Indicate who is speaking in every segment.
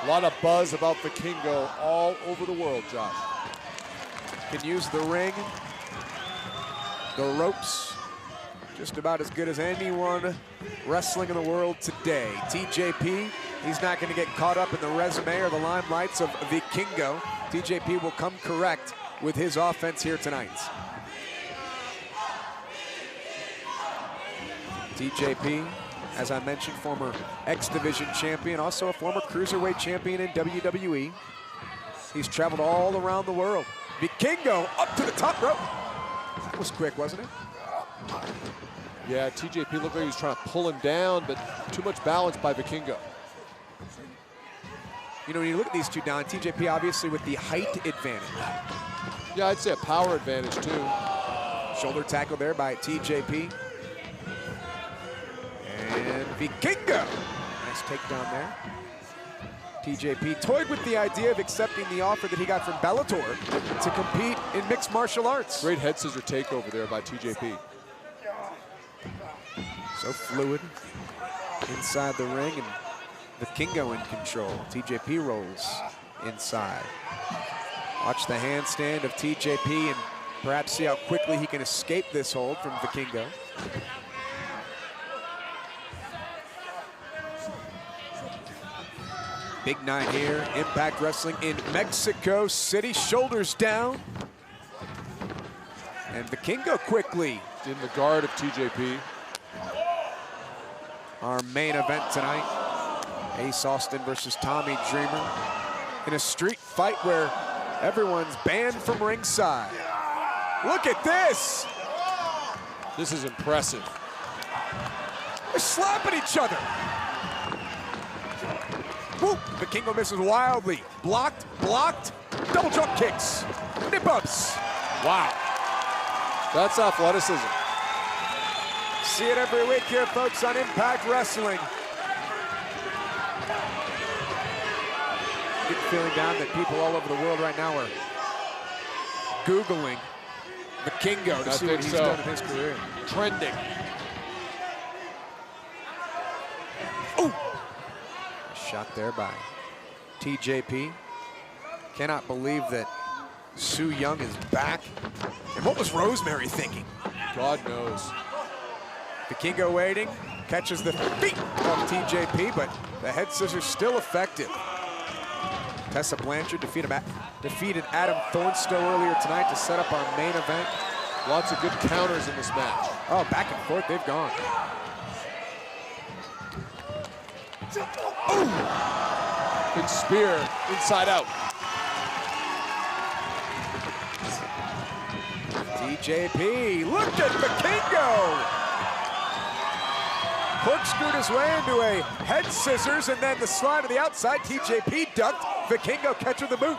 Speaker 1: A lot of buzz about Vikingo all over the world, Josh.
Speaker 2: Can use the ring, the ropes, just about as good as anyone wrestling in the world today. TJP, he's not going to get caught up in the resume or the limelights of Vikingo. TJP will come correct with his offense here tonight. TJP, as I mentioned, former X Division champion, also a former Cruiserweight champion in WWE. He's traveled all around the world. Vikingo up to the top rope. That was quick, wasn't it?
Speaker 1: Yeah, TJP looked like he was trying to pull him down, but too much balance by Vikingo.
Speaker 2: You know, when you look at these two, Don, TJP obviously with the height advantage.
Speaker 1: Yeah, I'd say a power advantage too.
Speaker 2: Shoulder tackle there by TJP. And Vikingo. Nice takedown there. TJP toyed with the idea of accepting the offer that he got from Bellator to compete in mixed martial arts.
Speaker 1: Great head scissor takeover there by TJP.
Speaker 2: So fluid inside the ring, and Vikingo in control. TJP rolls inside. Watch the handstand of TJP and perhaps see how quickly he can escape this hold from Vikingo. Big night here, Impact Wrestling in Mexico City. Shoulders down. And Vikingo quickly
Speaker 1: in the guard of TJP.
Speaker 2: Our main event tonight, Ace Austin versus Tommy Dreamer in a street fight where everyone's banned from ringside. Look at this.
Speaker 1: This is impressive.
Speaker 2: They're slapping each other. Whoop, Vikingo misses wildly. Blocked, blocked, double jump kicks, nip-ups.
Speaker 1: Wow, that's athleticism.
Speaker 2: See it every week here, folks, on Impact Wrestling. Get the feeling down that people all over the world right now are Googling Vikingo to see what he's done in his career.
Speaker 1: Trending.
Speaker 2: Ooh! Shot there by TJP. Cannot believe that Su Yung is back. And what was Rosemary thinking?
Speaker 1: God knows.
Speaker 2: Vikingo waiting, catches the feet of TJP, but the head scissors still effective. Tessa Blanchard defeated Adam Thornstowe earlier tonight to set up our main event.
Speaker 1: Lots of good counters in this match.
Speaker 2: Oh, back and forth, they've gone. Ooh.
Speaker 1: Big spear inside out.
Speaker 2: TJP, look at Vikingo! Corkscrewed his way into a head scissors, and then the slide to the outside. TJP ducked. Vikingo catching the boot.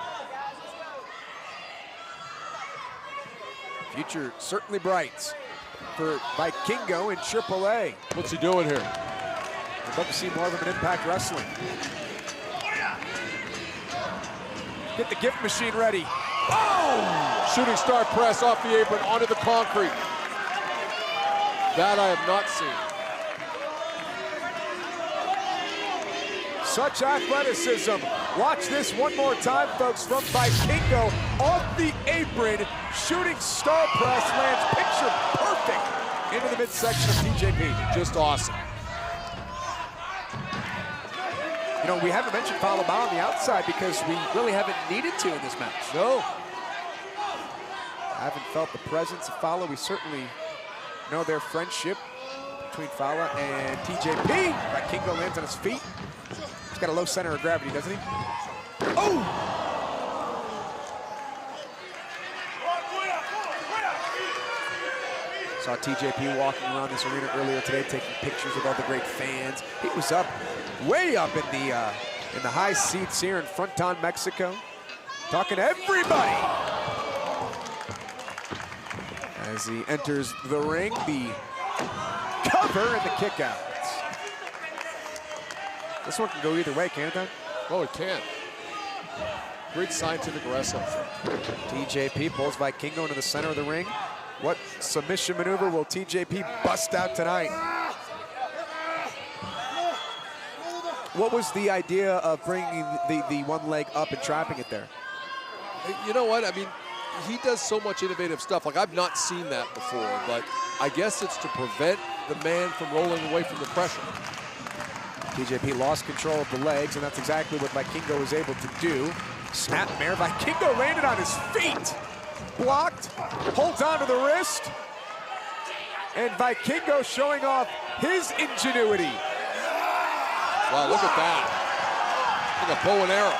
Speaker 2: Future certainly bright for Vikingo in AAA.
Speaker 1: What's he doing here?
Speaker 2: I'd love to see more of him in Impact Wrestling. Get the gift machine ready.
Speaker 1: Oh! Shooting star press off the apron onto the concrete. That I have not seen.
Speaker 2: Such athleticism. Watch this one more time, folks, from Vikingo off the apron. Shooting star press lands picture perfect into the midsection of TJP.
Speaker 1: Just awesome.
Speaker 2: You know, we haven't mentioned Falaba on the outside because we really haven't needed to in this match.
Speaker 1: No.
Speaker 2: I haven't felt the presence of Fala. We certainly know their friendship between Fala and TJP. Vikingo lands on his feet. He's got a low center of gravity, doesn't he? Oh! Saw TJP walking around this arena earlier today, taking pictures of all the great fans. He was up, way up in the high seats here in Fronton, Mexico, talking to everybody. As he enters the ring, the cover and the kick out. This one can go either way, can't it?
Speaker 1: Oh, it can. Great scientific wrestling.
Speaker 2: TJP pulls Vikingo into the center of the ring. What submission maneuver will TJP bust out tonight? What was the idea of bringing the one leg up and trapping it there?
Speaker 1: You know what? I mean, he does so much innovative stuff. Like, I've not seen that before, but I guess it's to prevent the man from rolling away from the pressure.
Speaker 2: TJP lost control of the legs, and that's exactly what Vikingo was able to do. Snapmare, Vikingo landed on his feet. Blocked, holds onto the wrist. And Vikingo showing off his ingenuity.
Speaker 1: Wow, look at that. Like a bow and arrow.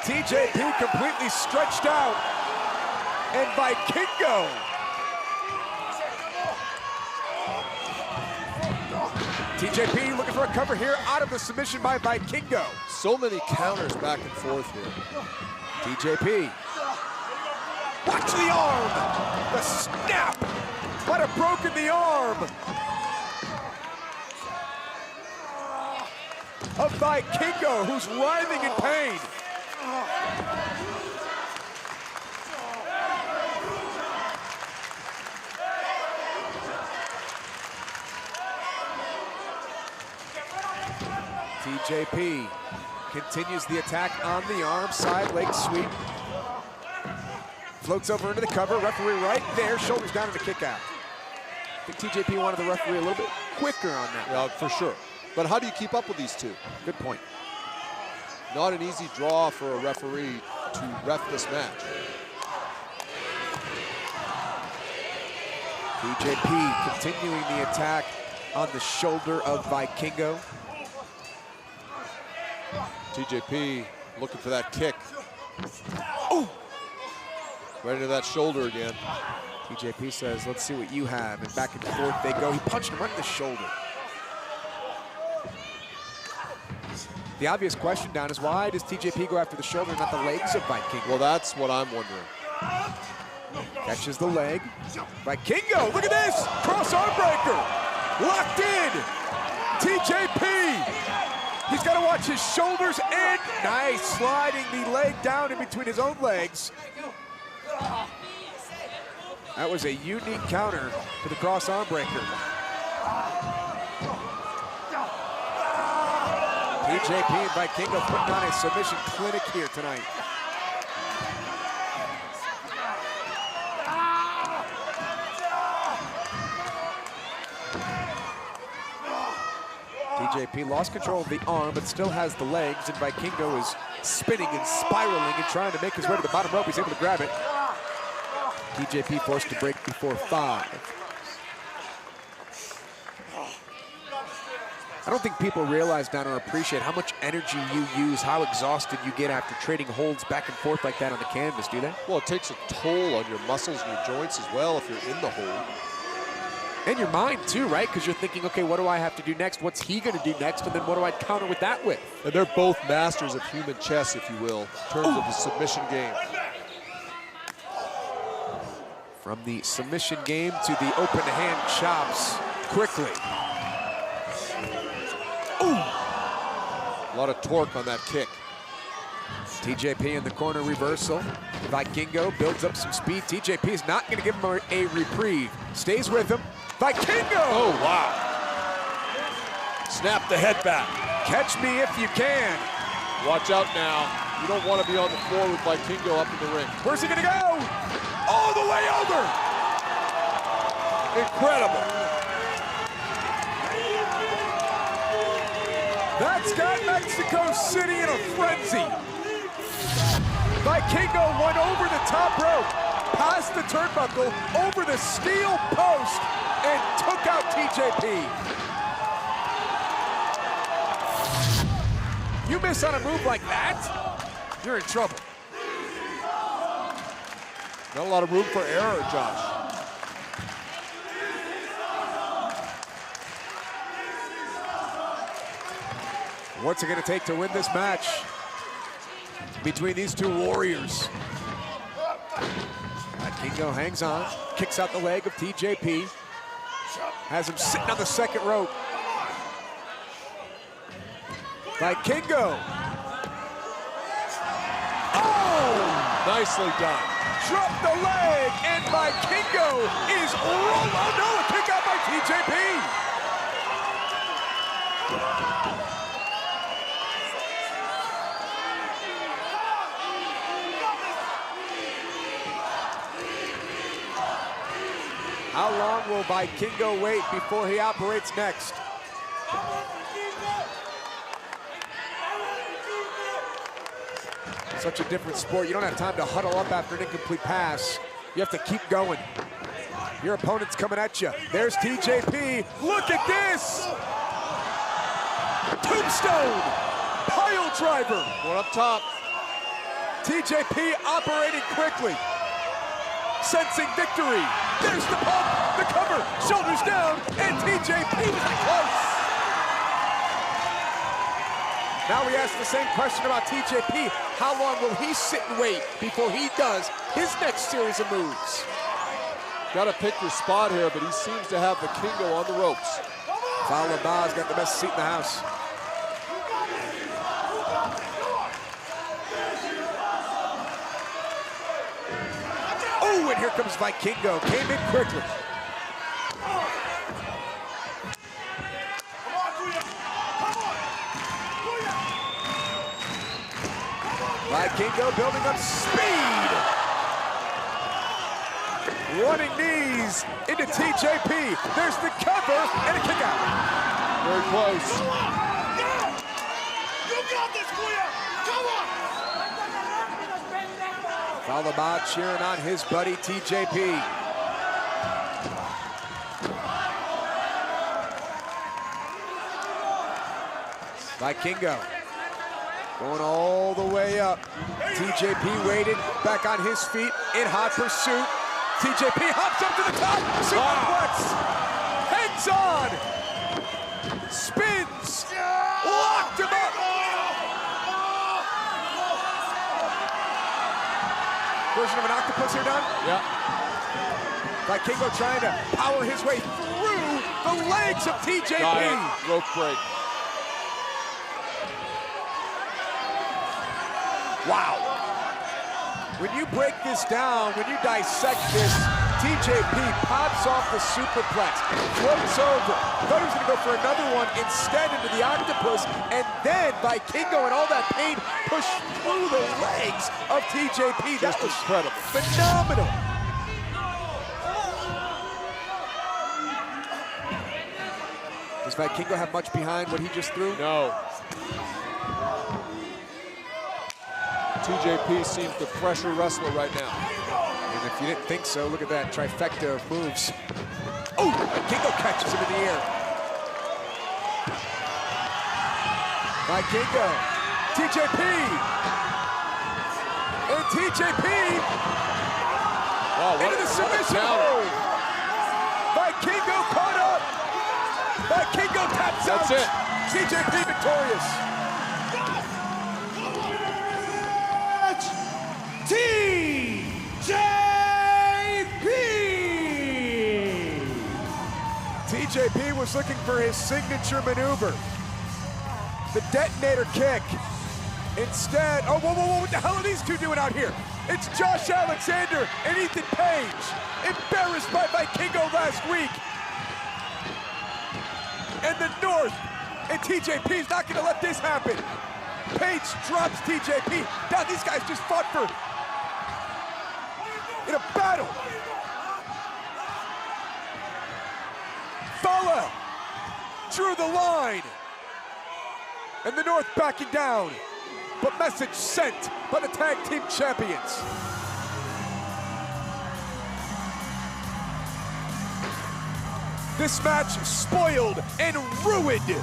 Speaker 2: TJP completely stretched out. And Vikingo. TJP looking for a cover here out of the submission by Vikingo.
Speaker 1: So many counters back and forth here.
Speaker 2: TJP. Watch the arm. The snap. Might have broken the arm of Vikingo, who's writhing in pain. TJP continues the attack on the arm, side leg sweep. Floats over into the cover, referee right there, shoulders down and a kick out. I think TJP wanted the referee a little bit quicker on that.
Speaker 1: Yeah, for sure. But how do you keep up with these two?
Speaker 2: Good point.
Speaker 1: Not an easy draw for a referee to ref this match.
Speaker 2: TJP continuing the attack on the shoulder of Vikingo.
Speaker 1: TJP looking for that kick. Oh! Right into that shoulder again.
Speaker 2: TJP says, let's see what you have. And back and forth they go. He punched him right in the shoulder. The obvious question down is, why does TJP go after the shoulder, not the legs of Vikingo?
Speaker 1: Well, that's what I'm wondering.
Speaker 2: Catches the leg. Vikingo, look at this! Cross arm breaker! Locked in! TJP! He's got to watch his shoulders and nice, sliding the leg down in between his own legs. That was a unique counter to the cross arm breaker. TJP and Vikingo putting on a submission clinic here tonight. TJP lost control of the arm, but still has the legs, and Vikingo is spinning and spiraling and trying to make his way to the bottom rope. He's able to grab it. TJP forced to break before 5. I don't think people realize now or appreciate how much energy you use, how exhausted you get after trading holds back and forth like that on the canvas, do they?
Speaker 1: Well, it takes a toll on your muscles and your joints as well if you're in the hold.
Speaker 2: And your mind too, right? Because you're thinking, okay, what do I have to do next? What's he gonna do next? And then what do I counter with that with?
Speaker 1: And they're both masters of human chess, if you will, in terms of the submission game.
Speaker 2: From the submission game to the open hand chops quickly. Ooh!
Speaker 1: A lot of torque on that kick.
Speaker 2: TJP in the corner reversal. Vikingo builds up some speed. TJP is not going to give him a reprieve. Stays with him. Vikingo!
Speaker 1: Oh, wow. Snap the head back.
Speaker 2: Catch me if you can.
Speaker 1: Watch out now. You don't want to be on the floor with Vikingo up in the ring.
Speaker 2: Where's he going to go? All the way over!
Speaker 1: Incredible.
Speaker 2: That's got Mexico City in a frenzy. Vikingo went over the top rope, past the turnbuckle, over the steel post, and took out TJP. You miss on a move like that, you're in trouble.
Speaker 1: Not a lot of room for error, Josh.
Speaker 2: What's it going to take to win this match between these two warriors? Vikingo hangs on, kicks out the leg of TJP, has him sitting on the second rope. Vikingo. Oh!
Speaker 1: Nicely done.
Speaker 2: Drop the leg, and Vikingo is rolled. Oh no, a kick out by TJP. will Vikingo wait before he operates next? Such a different sport. You don't have time to huddle up after an incomplete pass. You have to keep going. Your opponent's coming at you. There's TJP. Look at this! Tombstone! Pile driver!
Speaker 1: One up top.
Speaker 2: TJP operating quickly. Sensing victory. There's the pump, the cover, shoulders down, and TJP was close. Now we ask the same question about TJP. How long will he sit and wait before he does his next series of moves?
Speaker 1: Got to pick your spot here, but he seems to have the Kingo on the ropes.
Speaker 2: Falabah's got the best seat in the house. Oh, and here comes Vikingo. Came in quickly. Vikingo building up speed. Running knees into TJP. There's the cover and a kick out.
Speaker 1: Very close.
Speaker 3: You got this, Kuya! Come on!
Speaker 2: Falabah cheering on his buddy TJP. Vikingo going all the way up. TJP waited, back on his feet, in hot pursuit. TJP hops up to the top, superplex, hangs on, spins, locked him up. Version of an octopus here, Don?
Speaker 1: Yeah.
Speaker 2: Vikingo trying to power his way through the legs of TJP.
Speaker 1: Got it. Rope break.
Speaker 2: Wow. When you break this down, when you dissect this, TJP pops off the superplex, floats over. Thought he was gonna go for another one, instead into the octopus, and then Vikingo and all that pain pushed through the legs of TJP. That was
Speaker 1: incredible.
Speaker 2: Phenomenal. Does Vikingo have much behind what he just threw?
Speaker 1: No. TJP seems the fresher wrestler right now.
Speaker 2: And if you didn't think so, look at that trifecta of moves. Oh, Vikingo catches him in the air. Vikingo, TJP, and TJP into the submission hold. Vikingo caught up. Vikingo taps out.
Speaker 1: That's it.
Speaker 2: TJP victorious. TJP was looking for his signature maneuver, the detonator kick. Instead, oh, whoa, whoa, whoa, what the hell are these two doing out here? It's Josh Alexander and Ethan Page, embarrassed by Vikingo last week. And the North, and TJP's not gonna let this happen. Page drops TJP. Now these guys just fought for, in a battle. Fala drew the line. And the North backing down. But message sent by the tag team champions. This match spoiled and ruined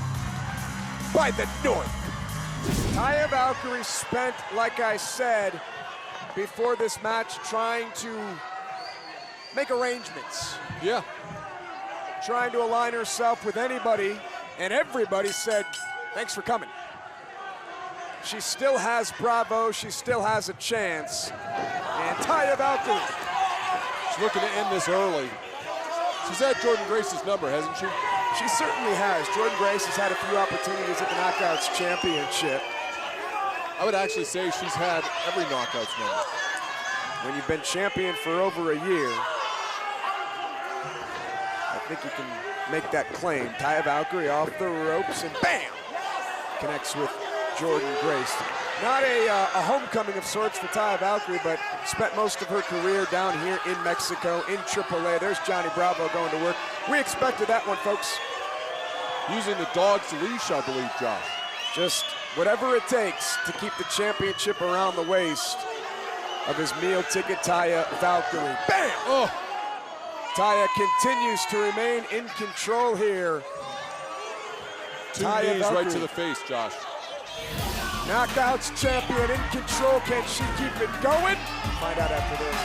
Speaker 2: by the North. Taya Valkyrie spent, like I said, before this match trying to make arrangements.
Speaker 1: Yeah.
Speaker 2: Trying to align herself with anybody, and everybody said, thanks for coming. She still has Bravo, she still has a chance. And Taya Valkyrie.
Speaker 1: She's looking to end this early. She's had Jordynne Grace's number, hasn't she?
Speaker 2: She certainly has. Jordynne Grace has had a few opportunities at the Knockouts Championship.
Speaker 1: I would actually say she's had every Knockouts number.
Speaker 2: When you've been champion for over a year, I think you can make that claim. Taya Valkyrie off the ropes and bam! Connects with Jordynne Grace. Not a homecoming of sorts for Taya Valkyrie, but spent most of her career down here in Mexico, in AAA. There's Johnny Bravo going to work. We expected that one, folks.
Speaker 1: Using the dog's leash, I believe, Josh.
Speaker 2: Just whatever it takes to keep the championship around the waist of his meal ticket, Taya Valkyrie. Bam!
Speaker 1: Oh.
Speaker 2: Taya continues to remain in control here.
Speaker 1: Two
Speaker 2: Taya
Speaker 1: knees
Speaker 2: Valkyrie.
Speaker 1: right to the face, Josh.
Speaker 2: Knockouts champion in control. Can she keep it going? Find out after this.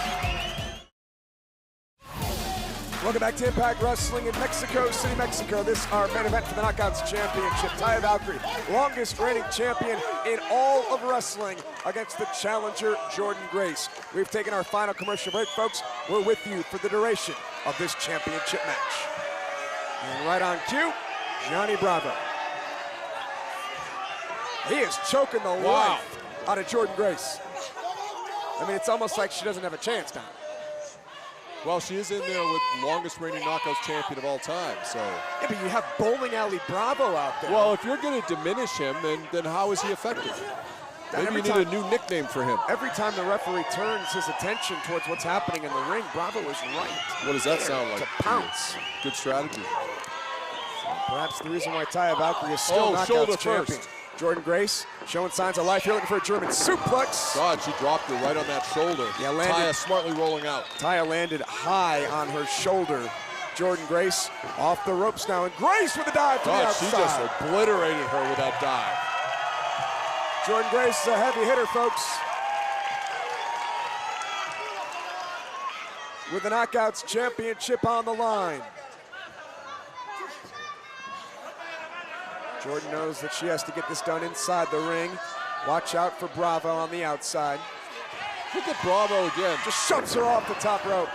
Speaker 2: Welcome back to Impact Wrestling in Mexico City, Mexico. This is our main event for the Knockouts Championship. Taya Valkyrie, longest reigning champion in all of wrestling, against the challenger, Jordynne Grace. We've taken our final commercial break, folks. We're with you for the duration of this championship match. And right on cue, Johnny Bravo. He is choking the life out of Jordynne Grace. I mean, it's almost like she doesn't have a chance now.
Speaker 1: Well, she is in there with longest reigning knockouts champion of all time, so.
Speaker 2: Yeah, but you have Bowling Alley Bravo out there.
Speaker 1: Well, if you're going to diminish him, then how is he effective? Maybe you need a new nickname for him.
Speaker 2: Every time the referee turns his attention towards what's happening in the ring, Bravo is right.
Speaker 1: What does that sound like?
Speaker 2: To pounce.
Speaker 1: Good strategy.
Speaker 2: Perhaps the reason why Taya Valkyrie is still knockouts champion. Jordynne Grace showing signs of life here, looking for a German suplex.
Speaker 1: God, she dropped it right on that shoulder.
Speaker 2: Yeah, landed.
Speaker 1: Taya smartly rolling out.
Speaker 2: Taya landed high on her shoulder. Jordynne Grace off the ropes now, and Grace with a dive to the outside.
Speaker 1: She just obliterated her with that dive.
Speaker 2: Jordynne Grace is a heavy hitter, folks. With the Knockouts Championship on the line. Jordynne knows that she has to get this done inside the ring. Watch out for Bravo on the outside.
Speaker 1: Look at Bravo again.
Speaker 2: Just shoves her off the top rope.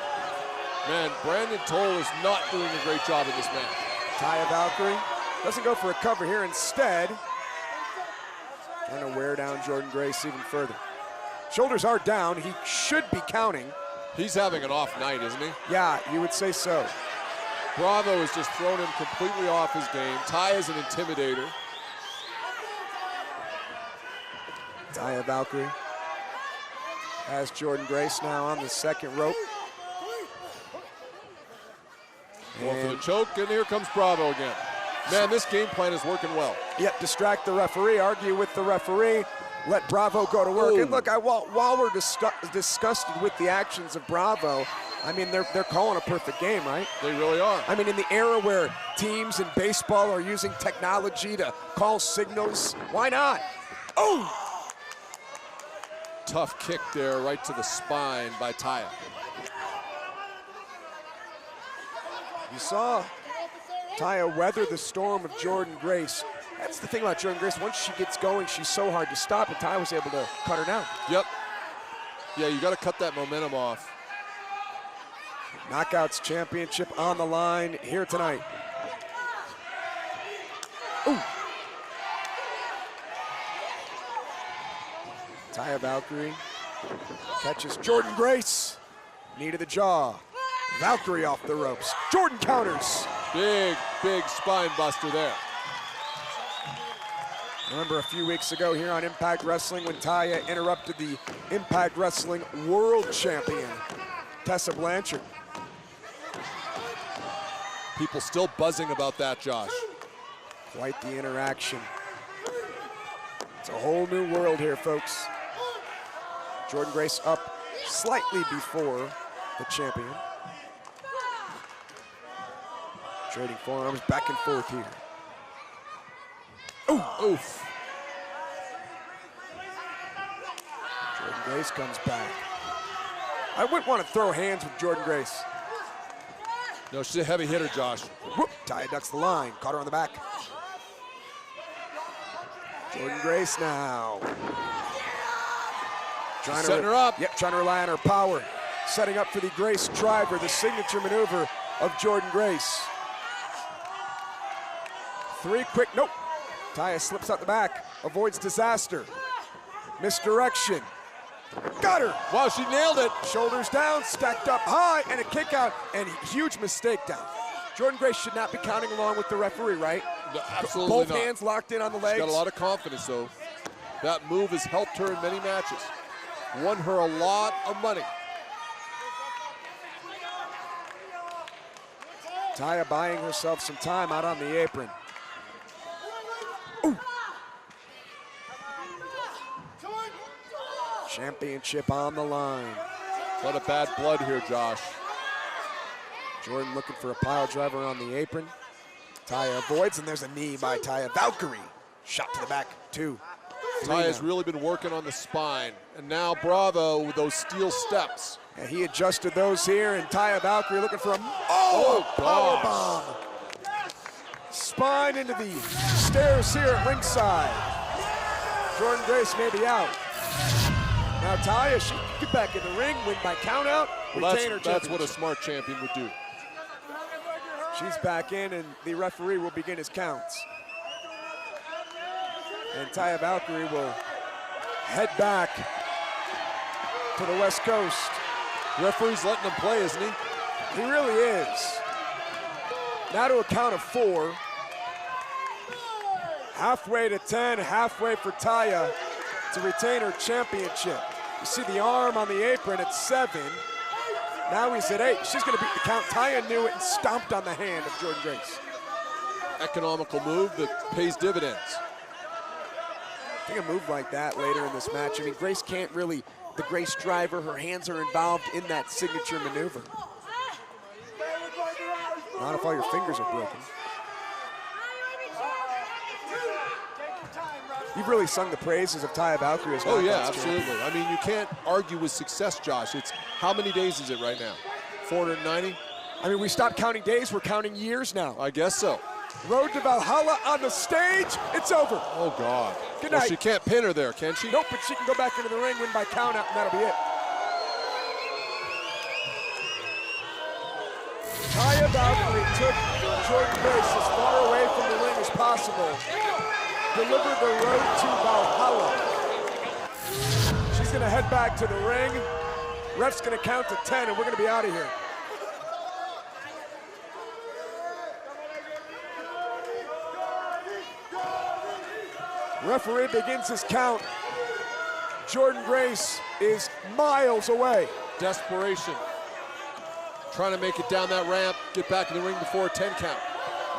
Speaker 1: Man, Brandon Toll is not doing a great job in this match.
Speaker 2: Taya Valkyrie doesn't go for a cover here. Instead, trying to wear down Jordynne Grace even further. Shoulders are down. He should be counting.
Speaker 1: He's having an off night, isn't he?
Speaker 2: Yeah, you would say so.
Speaker 1: Bravo has just thrown him completely off his game. Taya's an intimidator.
Speaker 2: Taya Valkyrie has Jordynne Grace now on the second rope.
Speaker 1: Going for the choke, and here comes Bravo again. Man, this game plan is working well.
Speaker 2: Yep, distract the referee, argue with the referee, let Bravo go to work.
Speaker 1: Ooh.
Speaker 2: And look, while we're disgusted with the actions of Bravo, I mean, they're calling a perfect game, right?
Speaker 1: They really are.
Speaker 2: I mean, in the era where teams in baseball are using technology to call signals, why not? Oh!
Speaker 1: Tough kick there right to the spine by Taya.
Speaker 2: You saw Taya weather the storm of Jordynne Grace. That's the thing about Jordynne Grace. Once she gets going, she's so hard to stop, and Taya was able to cut her down.
Speaker 1: Yep. Yeah, you got to cut that momentum off.
Speaker 2: Knockouts Championship on the line here tonight. Ooh. Taya Valkyrie catches Jordynne Grace. Knee to the jaw. Valkyrie off the ropes. Jordynne counters.
Speaker 1: Big, big spine buster there.
Speaker 2: Remember a few weeks ago here on Impact Wrestling when Taya interrupted the Impact Wrestling World Champion, Tessa Blanchard.
Speaker 1: People still buzzing about that, Josh.
Speaker 2: Quite the interaction. It's a whole new world here, folks. Jordynne Grace up slightly before the champion. Trading forearms back and forth here. Ooh.
Speaker 1: Oof.
Speaker 2: Jordynne Grace comes back. I wouldn't want to throw hands with Jordynne Grace.
Speaker 1: No, she's a heavy hitter, Josh.
Speaker 2: Whoop, Taya ducks the line, caught her on the back. Jordynne Grace now.
Speaker 1: Setting her up.
Speaker 2: Yep, trying to rely on her power. Setting up for the Grace driver, the signature maneuver of Jordynne Grace. Three quick, nope. Taya slips out the back, avoids disaster. Misdirection. Got her.
Speaker 1: Wow, she nailed it.
Speaker 2: Shoulders down, stacked up high, and a kick out, and huge mistake down. Jordynne Grace should not be counting along with the referee, right?
Speaker 1: No, absolutely
Speaker 2: Both
Speaker 1: not.
Speaker 2: hands locked in on the legs.
Speaker 1: She's got a lot of confidence, though. That move has helped her in many matches. Won her a lot of money.
Speaker 2: Taya buying herself some time out on the apron. Ooh. Championship on the line.
Speaker 1: A lot of bad blood here, Josh.
Speaker 2: Jordynne looking for a pile driver on the apron. Taya avoids, and there's a knee by Taya. Valkyrie, shot to the back, 2.
Speaker 1: Taya's really been working on the spine. And now Bravo with those steel steps.
Speaker 2: And he adjusted those here, and Taya Valkyrie looking for a power bomb. Spine into the stairs here at ringside. Jordynne Grace may be out. Now Taya, she can get back in the ring, win by count out, retain her championship.
Speaker 1: That's what a smart champion would do.
Speaker 2: She's back in, and the referee will begin his counts. And Taya Valkyrie will head back to the West Coast.
Speaker 1: The referee's letting him play, isn't he?
Speaker 2: He really is. Now to a count of 4. Halfway to 10, halfway for Taya to retain her championship. You see the arm on the apron at 7. Now he's at 8. She's going to beat the count. Taya knew it and stomped on the hand of Jordynne Grace.
Speaker 1: Economical move that pays dividends.
Speaker 2: I think a move like that later in this match. I mean, Grace can't really, the Grace driver, her hands are involved in that signature maneuver. Not if all your fingers are broken. You've really sung the praises of Taya Valkyrie as well.
Speaker 1: Oh yeah, absolutely. I mean, you can't argue with success, Josh. It's, how many days is it right now? 490?
Speaker 2: I mean, we stopped counting days, we're counting years now.
Speaker 1: I guess so.
Speaker 2: Road to Valhalla on the stage, it's over.
Speaker 1: Oh God.
Speaker 2: Good night.
Speaker 1: Well, she can't pin her there, can she?
Speaker 2: Nope, but she can go back into the ring, win by count out, and that'll be it. Taya Valkyrie took Jordynne Grace as far away from the ring as possible. Delivered the road to Valhalla. She's gonna head back to the ring. Ref's gonna count to 10, and we're gonna be out of here. Referee begins his count. Jordynne Grace is miles away.
Speaker 1: Desperation. Trying to make it down that ramp, get back in the ring before a 10 count.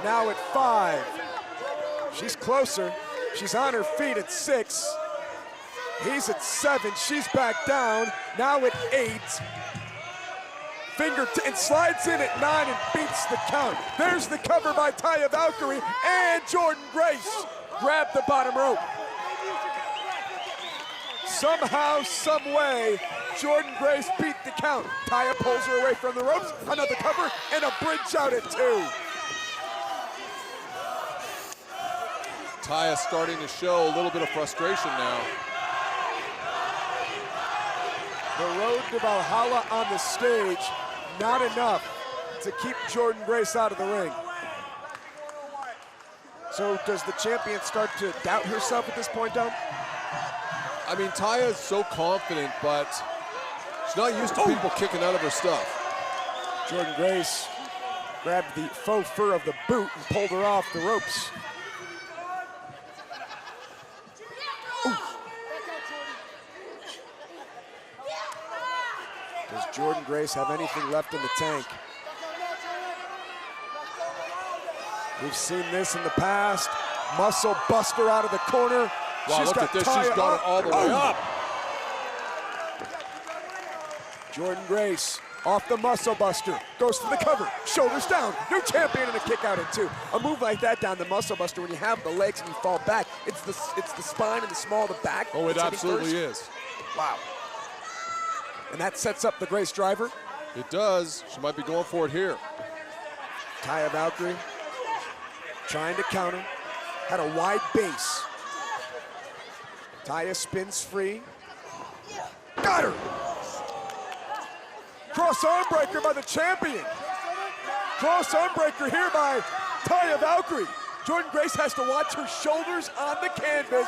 Speaker 2: Now at 5. She's closer. She's on her feet at 6. He's at 7. She's back down. Now at 8. And slides in at 9 and beats the count. There's the cover by Taya Valkyrie, and Jordynne Grace grabbed the bottom rope. Somehow, some way, Jordynne Grace beat the count. Taya pulls her away from the ropes, another cover, and a bridge out at 2.
Speaker 1: Taya starting to show a little bit of frustration now.
Speaker 2: The road to Valhalla on the stage, not enough to keep Jordynne Grace out of the ring. So does the champion start to doubt herself at this point, Dom?
Speaker 1: I mean, Taya is so confident, but she's not used to people kicking out of her stuff.
Speaker 2: Jordynne Grace grabbed the faux fur of the boot and pulled her off the ropes. Does Jordynne Grace have anything left in the tank? We've seen this in the past. Muscle buster out of the corner.
Speaker 1: Wow, look at this, she's got it all the way up.
Speaker 2: Jordynne Grace off the muscle buster, goes for the cover, shoulders down, new champion and a kick out at 2. A move like that down the muscle buster, when you have the legs and you fall back, it's the spine and the small of the back.
Speaker 1: Oh, it absolutely is.
Speaker 2: Wow. And that sets up the Grace driver.
Speaker 1: It does. She might be going for it here.
Speaker 2: Taya Valkyrie trying to counter, had a wide base. Taya spins free. Got her! Cross arm breaker by the champion. Cross arm breaker here by Taya Valkyrie. Jordynne Grace has to watch her shoulders on the canvas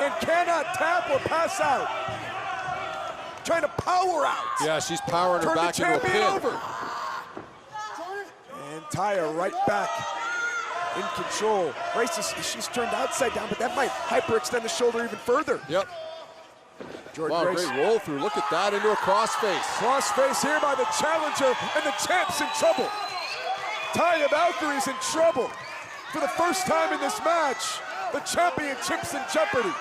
Speaker 2: and cannot tap or pass out. Trying to power out.
Speaker 1: Yeah, she's powering her back into a pin.
Speaker 2: Over. And Taya right back in control. Grace, she's turned outside down, but that might hyperextend the shoulder even further.
Speaker 1: Yep.
Speaker 2: Jordynne
Speaker 1: Wow,
Speaker 2: Grace.
Speaker 1: great roll through. Look at that, into a crossface.
Speaker 2: Crossface here by the challenger, and the champ's in trouble. Taya Valkyrie's in trouble. For the first time in this match, the championship's in jeopardy.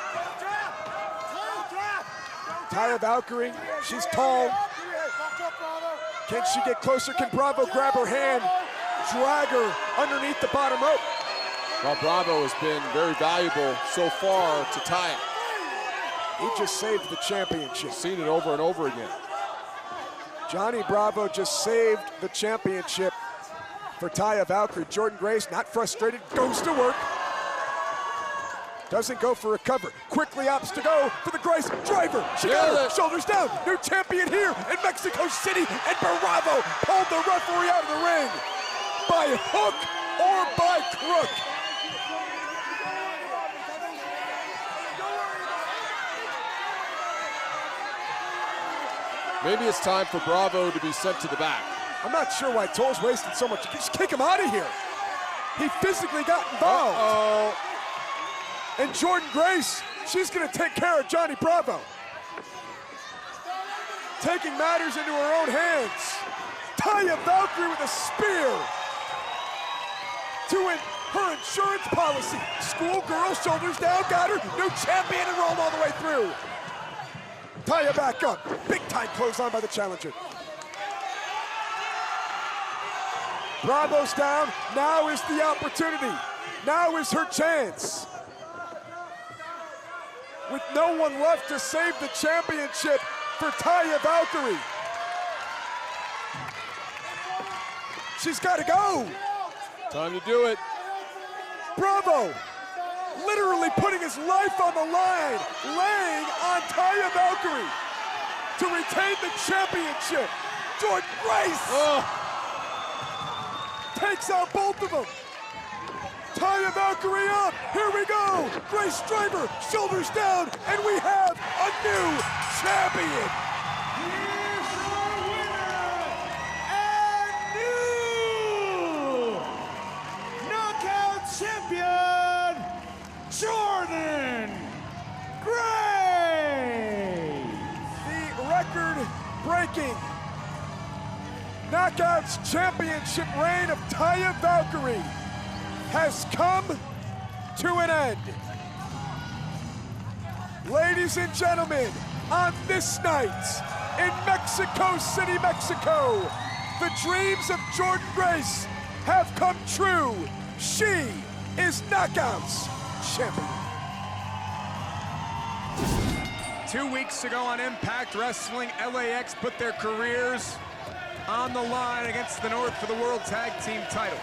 Speaker 2: Taya Valkyrie, she's tall. Can she get closer? Can Bravo grab her hand, drag her underneath the bottom rope?
Speaker 1: Well, Bravo has been very valuable so far to Taya.
Speaker 2: He just saved the championship.
Speaker 1: Seen it over and over again.
Speaker 2: Johnny Bravo just saved the championship for Taya Valkyrie. Jordynne Grace, not frustrated, goes to work. Doesn't go for a cover. Quickly opts to go for the Grace driver. She got her, shoulders down. New champion here in Mexico City, and Bravo pulled the referee out of the ring. By hook or by crook.
Speaker 1: Maybe it's time for Bravo to be sent to the back.
Speaker 2: I'm not sure why Toll's wasted so much. Just kick him out of here. He physically got involved.
Speaker 1: Uh-oh.
Speaker 2: And Jordynne Grace, she's gonna take care of Johnny Bravo. Taking matters into her own hands. Taya Valkyrie with a spear. To her insurance policy. Schoolgirl, shoulders down, got her. New champion and rolled all the way through. Taya back up. Big time clothesline by the challenger. Bravo's down. Now is the opportunity. Now is her chance. With no one left to save the championship for Taya Valkyrie. She's got to go.
Speaker 1: Time to do it.
Speaker 2: Bravo, literally putting his life on the line, laying on Taya Valkyrie to retain the championship. Jordynne Grace takes out both of them. Taya Valkyrie up, here we go. Grace driver, shoulders down, and we have a new champion.
Speaker 3: Here's your winner and new knockout champion, Jordynne Grace.
Speaker 2: The record-breaking Knockouts championship reign of Taya Valkyrie has come to an end. Ladies and gentlemen, on this night in Mexico City, Mexico, the dreams of Jordynne Grace have come true. She is Knockouts champion.
Speaker 4: 2 weeks ago on Impact Wrestling, LAX put their careers on the line against the North for the World Tag Team titles.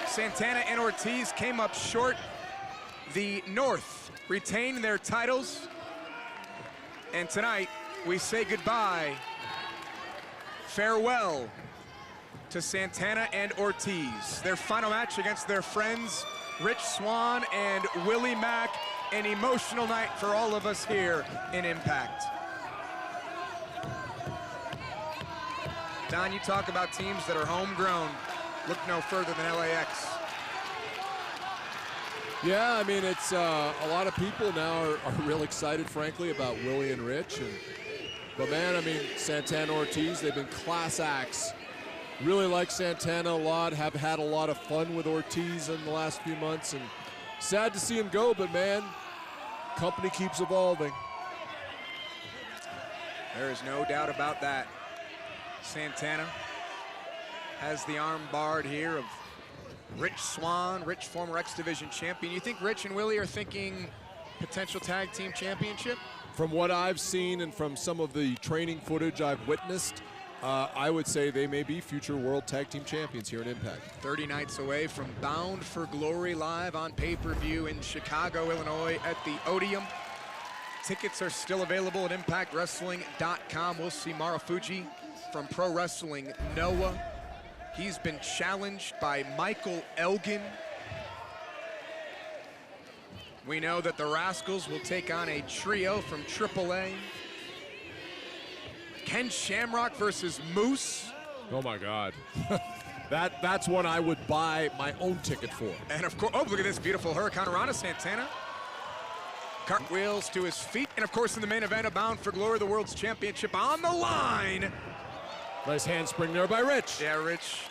Speaker 4: Santana and Ortiz came up short. The North retained their titles. And tonight, we say goodbye, farewell to Santana and Ortiz. Their final match against their friends, Rich Swann and Willie Mack. An emotional night for all of us here in Impact. Don, you talk about teams that are homegrown. Look no further than LAX.
Speaker 1: Yeah, I mean, it's a lot of people now are real excited, frankly, about Willie and Rich. But man, I mean, Santana Ortiz, they've been class acts. Really like Santana a lot, have had a lot of fun with Ortiz in the last few months, and sad to see him go, but man, company keeps evolving.
Speaker 4: There is no doubt about that. Santana has the arm barred here of Rich Swann, Rich former X Division champion. You think Rich and Willie are thinking potential tag team championship?
Speaker 1: From what I've seen and from some of the training footage I've witnessed, I would say they may be future World Tag Team Champions here in Impact.
Speaker 4: 30 nights away from Bound for Glory live on pay-per-view in Chicago, Illinois at the Odeum. Tickets are still available at ImpactWrestling.com. We'll see Marufuji from Pro Wrestling Noah. He's been challenged by Michael Elgin. We know that the Rascals will take on a trio from AAA. Ken Shamrock versus Moose.
Speaker 1: Oh my God. That's one I would buy my own ticket for.
Speaker 4: And of course, oh, look at this beautiful Hurricane Rana, Santana. Cartwheels to his feet. And of course, in the main event of Bound for Glory, the World's Championship on the line.
Speaker 1: Nice handspring there by Rich.
Speaker 4: Yeah, Rich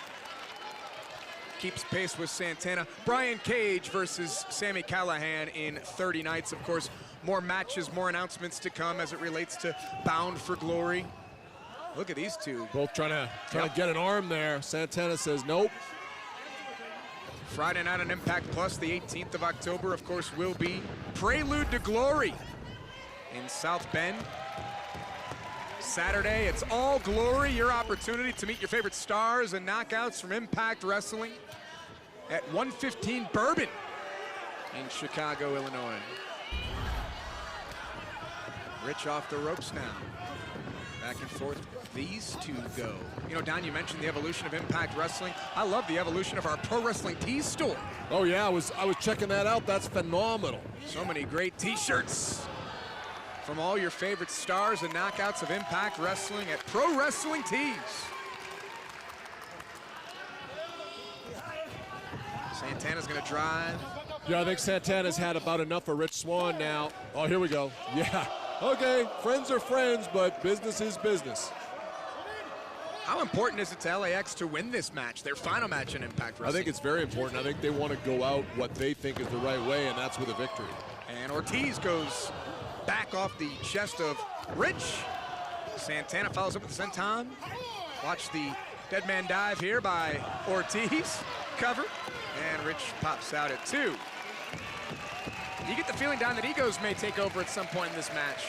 Speaker 4: keeps pace with Santana. Brian Cage versus Sami Callihan in 30 nights. Of course, more matches, more announcements to come as it relates to Bound for Glory. Look at these two.
Speaker 1: Both trying to get an arm there. Santana says nope.
Speaker 4: Friday night on Impact Plus, the 18th of October, of course, will be Prelude to Glory in South Bend. Saturday, it's all glory, your opportunity to meet your favorite stars and knockouts from Impact Wrestling at 115 Bourbon in Chicago, Illinois. Rich off the ropes now. Back and forth, these two go. You know, Don, you mentioned the evolution of Impact Wrestling. I love the evolution of our Pro Wrestling Tees store.
Speaker 1: Oh yeah, I was checking that out. That's phenomenal.
Speaker 4: So many great t-shirts from all your favorite stars and knockouts of Impact Wrestling at Pro Wrestling Tees. Santana's gonna drive.
Speaker 1: Yeah, I think Santana's had about enough of Rich Swann now. Oh, here we go. Yeah. Okay, friends are friends, but business is business.
Speaker 4: How important is it to LAX to win this match, their final match in Impact Wrestling?
Speaker 1: I think it's very important. I think they want to go out what they think is the right way, and that's with a victory.
Speaker 4: And Ortiz goes back off the chest of Rich. Santana follows up with the senton. Watch the dead man dive here by Ortiz. Cover. And Rich pops out at 2. You get the feeling, Don, that egos may take over at some point in this match.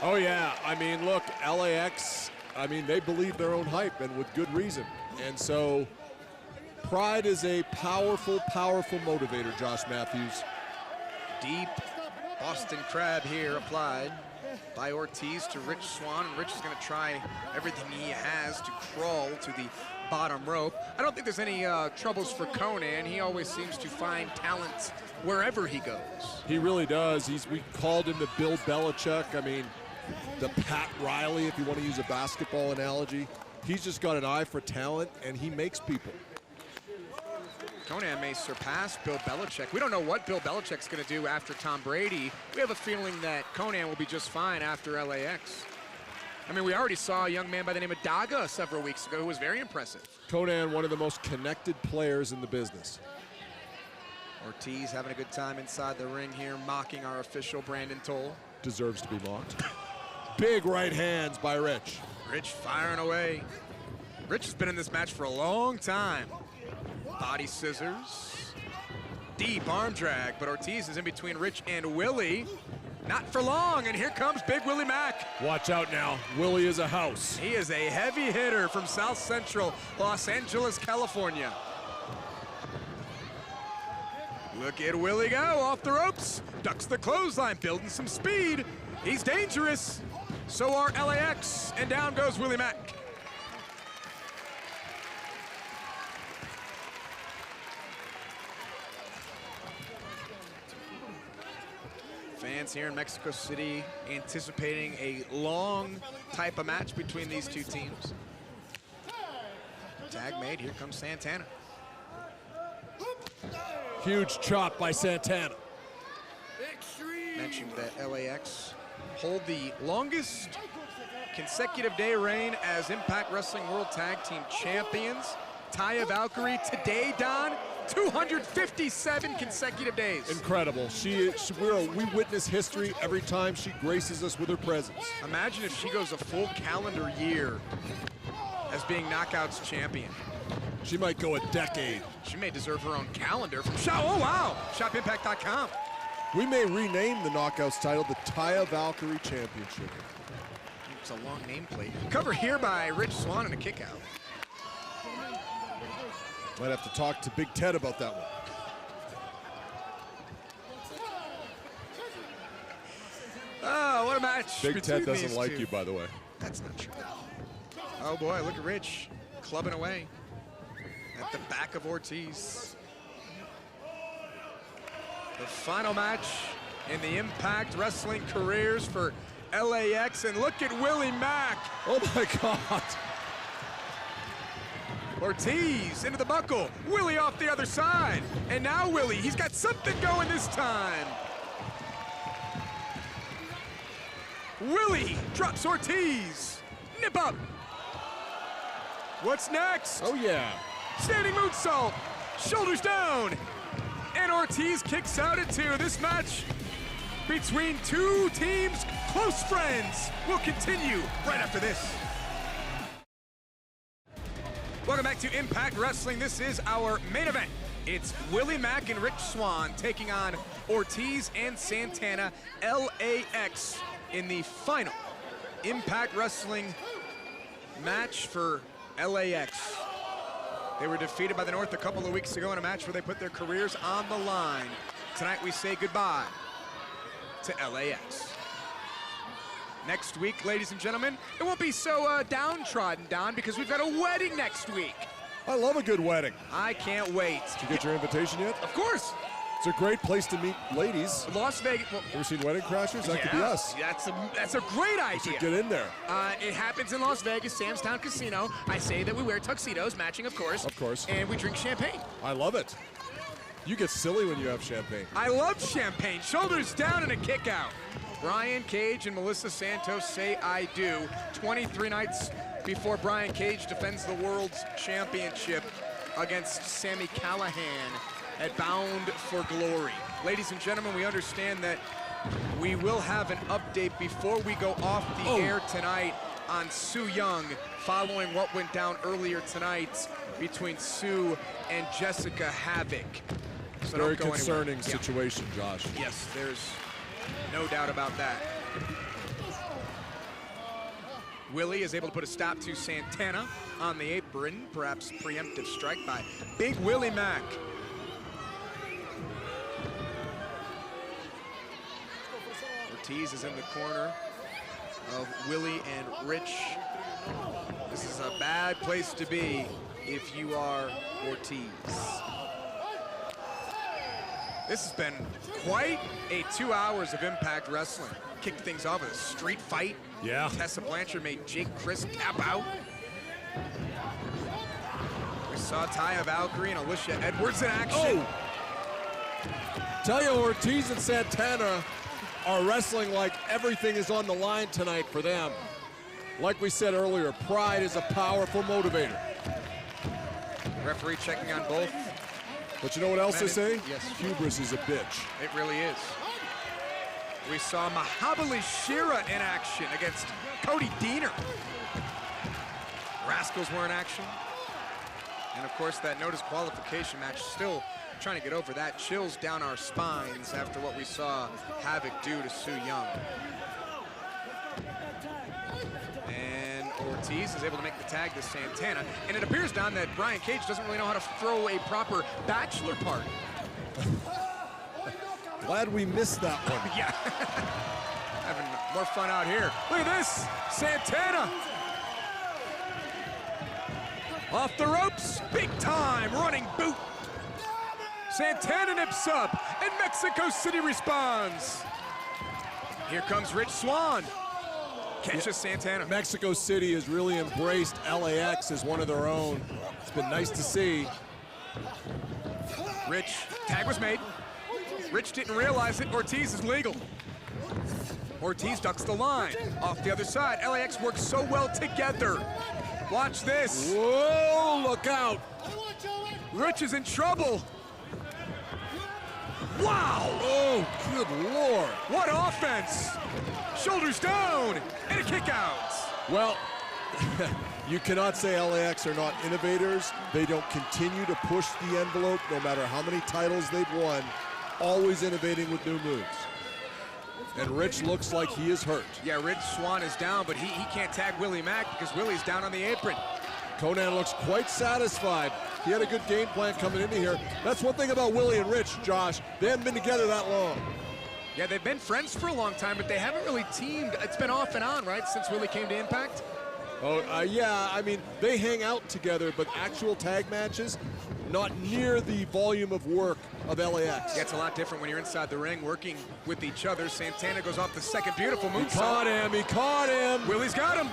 Speaker 1: Oh yeah, I mean, look, LAX, I mean, they believe their own hype, and with good reason. And so, pride is a powerful, powerful motivator, Josh Matthews.
Speaker 4: Deep Boston Crab here applied by Ortiz to Rich Swann, and Rich is gonna try everything he has to crawl to the bottom rope. I don't think there's any troubles for Conan. He always seems to find talent wherever he goes.
Speaker 1: He really does. We called him the Bill Belichick. I mean, the Pat Riley, if you want to use a basketball analogy. He's just got an eye for talent, and he makes people.
Speaker 4: Conan may surpass Bill Belichick. We don't know what Bill Belichick's going to do after Tom Brady. We have a feeling that Conan will be just fine after LAX. I mean, we already saw a young man by the name of Daga several weeks ago who was very impressive.
Speaker 1: Conan, one of the most connected players in the business.
Speaker 4: Ortiz having a good time inside the ring here, mocking our official Brandon Toll.
Speaker 1: Deserves to be mocked. Big right hands by Rich.
Speaker 4: Rich firing away. Rich has been in this match for a long time. Body scissors. Deep arm drag, but Ortiz is in between Rich and Willie. Not for long, and here comes Big Willie Mack.
Speaker 1: Watch out now, Willie is a house.
Speaker 4: He is a heavy hitter from South Central Los Angeles, California. Look at Willie go, off the ropes, ducks the clothesline, building some speed. He's dangerous, so are LAX, and down goes Willie Mack. Fans here in Mexico City anticipating a long type of match between these two teams. Tag made, here comes Santana.
Speaker 1: Huge chop by Santana.
Speaker 4: Mentioned that LAX hold the longest consecutive day reign as Impact Wrestling World Tag Team Champions. Taya Valkyrie today, Don, 257 consecutive days.
Speaker 1: Incredible. We witness history every time she graces us with her presence.
Speaker 4: Imagine if she goes a full calendar year as being Knockouts champion.
Speaker 1: She might go a decade.
Speaker 4: She may deserve her own calendar from ShopImpact.com.
Speaker 1: We may rename the Knockouts title the Taya Valkyrie Championship.
Speaker 4: It's a long nameplate. Cover here by Rich Swann and a kick out.
Speaker 1: Might have to talk to Big Ted about that one.
Speaker 4: Oh, what a match.
Speaker 1: Big Ted doesn't like you, by the way.
Speaker 4: That's not true. Oh boy, look at Rich clubbing away at the back of Ortiz. The final match in the Impact Wrestling careers for LAX, and look at Willie Mack.
Speaker 1: Oh my God.
Speaker 4: Ortiz into the buckle. Willie off the other side. And now Willie, he's got something going this time. Willie drops Ortiz. Nip up. What's next?
Speaker 1: Oh, yeah.
Speaker 4: Standing moonsault. Shoulders down. And Ortiz kicks out at 2. This match between two teams, close friends, will continue right after this. Welcome back to Impact Wrestling. This is our main event. It's Willie Mack and Rich Swann taking on Ortiz and Santana, LAX, in the final Impact Wrestling match for LAX. They were defeated by the North a couple of weeks ago in a match where they put their careers on the line. Tonight we say goodbye to LAX. Next week, ladies and gentlemen, it won't be so downtrodden, Don, because we've got a wedding next week.
Speaker 1: I love a good wedding.
Speaker 4: I can't wait.
Speaker 1: Did you get your invitation yet?
Speaker 4: Of course.
Speaker 1: It's a great place to meet ladies.
Speaker 4: Las Vegas. Well,
Speaker 1: ever seen Wedding Crashers? That could be us.
Speaker 4: That's a great idea.
Speaker 1: Get in there.
Speaker 4: It happens in Las Vegas, Sam's Town Casino. I say that we wear tuxedos, matching, of course.
Speaker 1: Of course.
Speaker 4: And we drink champagne.
Speaker 1: I love it. You get silly when you have champagne.
Speaker 4: I love champagne. Shoulders down and a kick out. Brian Cage and Melissa Santos say I do. 23 nights before Brian Cage defends the World's Championship against Sami Callihan at Bound for Glory. Ladies and gentlemen, we understand that we will have an update before we go off the air tonight on Su Yung, following what went down earlier tonight between Sue and Jessica Havoc. So
Speaker 1: very concerning situation, Josh.
Speaker 4: Yes, there's no doubt about that. Willie is able to put a stop to Santana on the apron, perhaps preemptive strike by Big Willie Mack. Ortiz is in the corner of Willie and Rich. This is a bad place to be if you are Ortiz. This has been quite a 2 hours of Impact Wrestling. Kicked things off with a street fight.
Speaker 1: Yeah.
Speaker 4: Tessa Blanchard made Jake Chris tap out. We saw Taya, Valkyrie, and Alicia Edwards in action.
Speaker 1: Taya, Ortiz, and Santana are wrestling like everything is on the line tonight for them. Like we said earlier, pride is a powerful motivator.
Speaker 4: Referee checking on both.
Speaker 1: But you know what else they say?
Speaker 4: Yes.
Speaker 1: Hubris is a bitch.
Speaker 4: It really is. We saw Mahabali Shira in action against Cody Deaner. Rascals were in action. And of course, that no disqualification match, still trying to get over that. Chills down our spines after what we saw Havoc do to Su Yung. And Ortiz is able to make the tag to Santana. And it appears, Don, that Brian Cage doesn't really know how to throw a proper bachelor party.
Speaker 1: Glad we missed that one.
Speaker 4: Yeah. Having more fun out here. Look at this. Santana. Off the ropes. Big time running boot. Santana nips up. And Mexico City responds. Here comes Rich Swann. Catches Santana.
Speaker 1: Mexico City has really embraced LAX as one of their own. It's been nice to see.
Speaker 4: Rich, tag was made. Rich didn't realize it. Ortiz is legal. Ortiz ducks the line. Off the other side, LAX works so well together. Watch this.
Speaker 1: Whoa, look out.
Speaker 4: Rich is in trouble. Wow.
Speaker 1: Oh, good Lord.
Speaker 4: What offense. Shoulders down and a kick out.
Speaker 1: Well, you cannot say LAX are not innovators. They don't continue to push the envelope no matter how many titles they've won. Always innovating with new moves. And Rich looks like he is hurt.
Speaker 4: Yeah, Rich Swann is down, but he can't tag Willie Mack because Willie's down on the apron.
Speaker 1: Conan looks quite satisfied. He had a good game plan coming into here. That's one thing about Willie and Rich, Josh. They haven't been together that long.
Speaker 4: Yeah, they've been friends for a long time, but they haven't really teamed. It's been off and on, right, since Willie came to Impact?
Speaker 1: Yeah, I mean, they hang out together, but actual tag matches, not near the volume of work of LAX.
Speaker 4: Yeah, it's a lot different when you're inside the ring working with each other. Santana goes off the second beautiful moonsault.
Speaker 1: He caught him, he caught him.
Speaker 4: Willie's got him.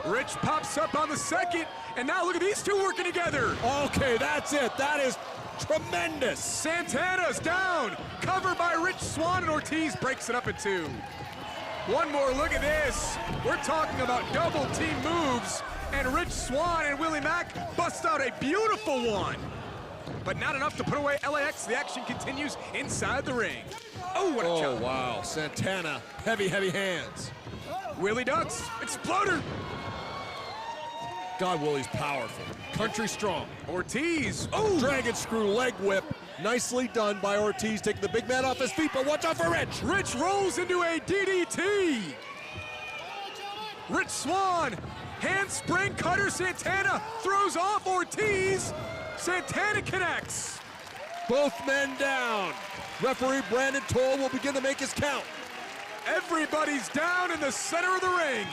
Speaker 4: Rich pops up on the second, and now look at these two working together.
Speaker 1: Okay, that's it. That is tremendous.
Speaker 4: Santana's down, covered by Rich Swann, and Ortiz breaks it up in two. One more look at this. We're talking about double team moves, and Rich Swann and Willie Mack bust out a beautiful one. But not enough to put away LAX. The action continues inside the ring. Oh, what a challenge.
Speaker 1: Oh, wow. Santana, heavy, heavy hands.
Speaker 4: Willie ducks, exploder.
Speaker 1: God, Willie's powerful. Country strong.
Speaker 4: Ortiz, oh!
Speaker 1: Dragon screw leg whip. Nicely done by Ortiz, taking the big man off his feet, but watch out for Rich.
Speaker 4: Rich rolls into a DDT. Rich Swann, handspring cutter. Santana throws off Ortiz. Santana connects.
Speaker 1: Both men down. Referee Brandon Toll will begin to make his count.
Speaker 4: Everybody's down in the center of the ring.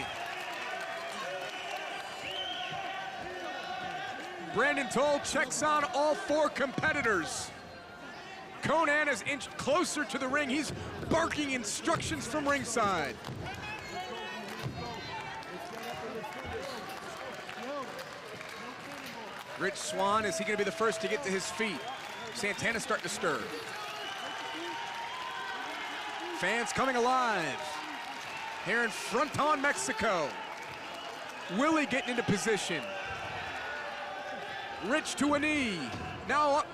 Speaker 4: Brandon Toll checks on all four competitors. Conan has inched closer to the ring. He's barking instructions from ringside. Rich Swann, is he going to be the first to get to his feet? Santana's starting to stir. Fans coming alive here in Fronton, Mexico. Willie getting into position. Rich to a knee. Now up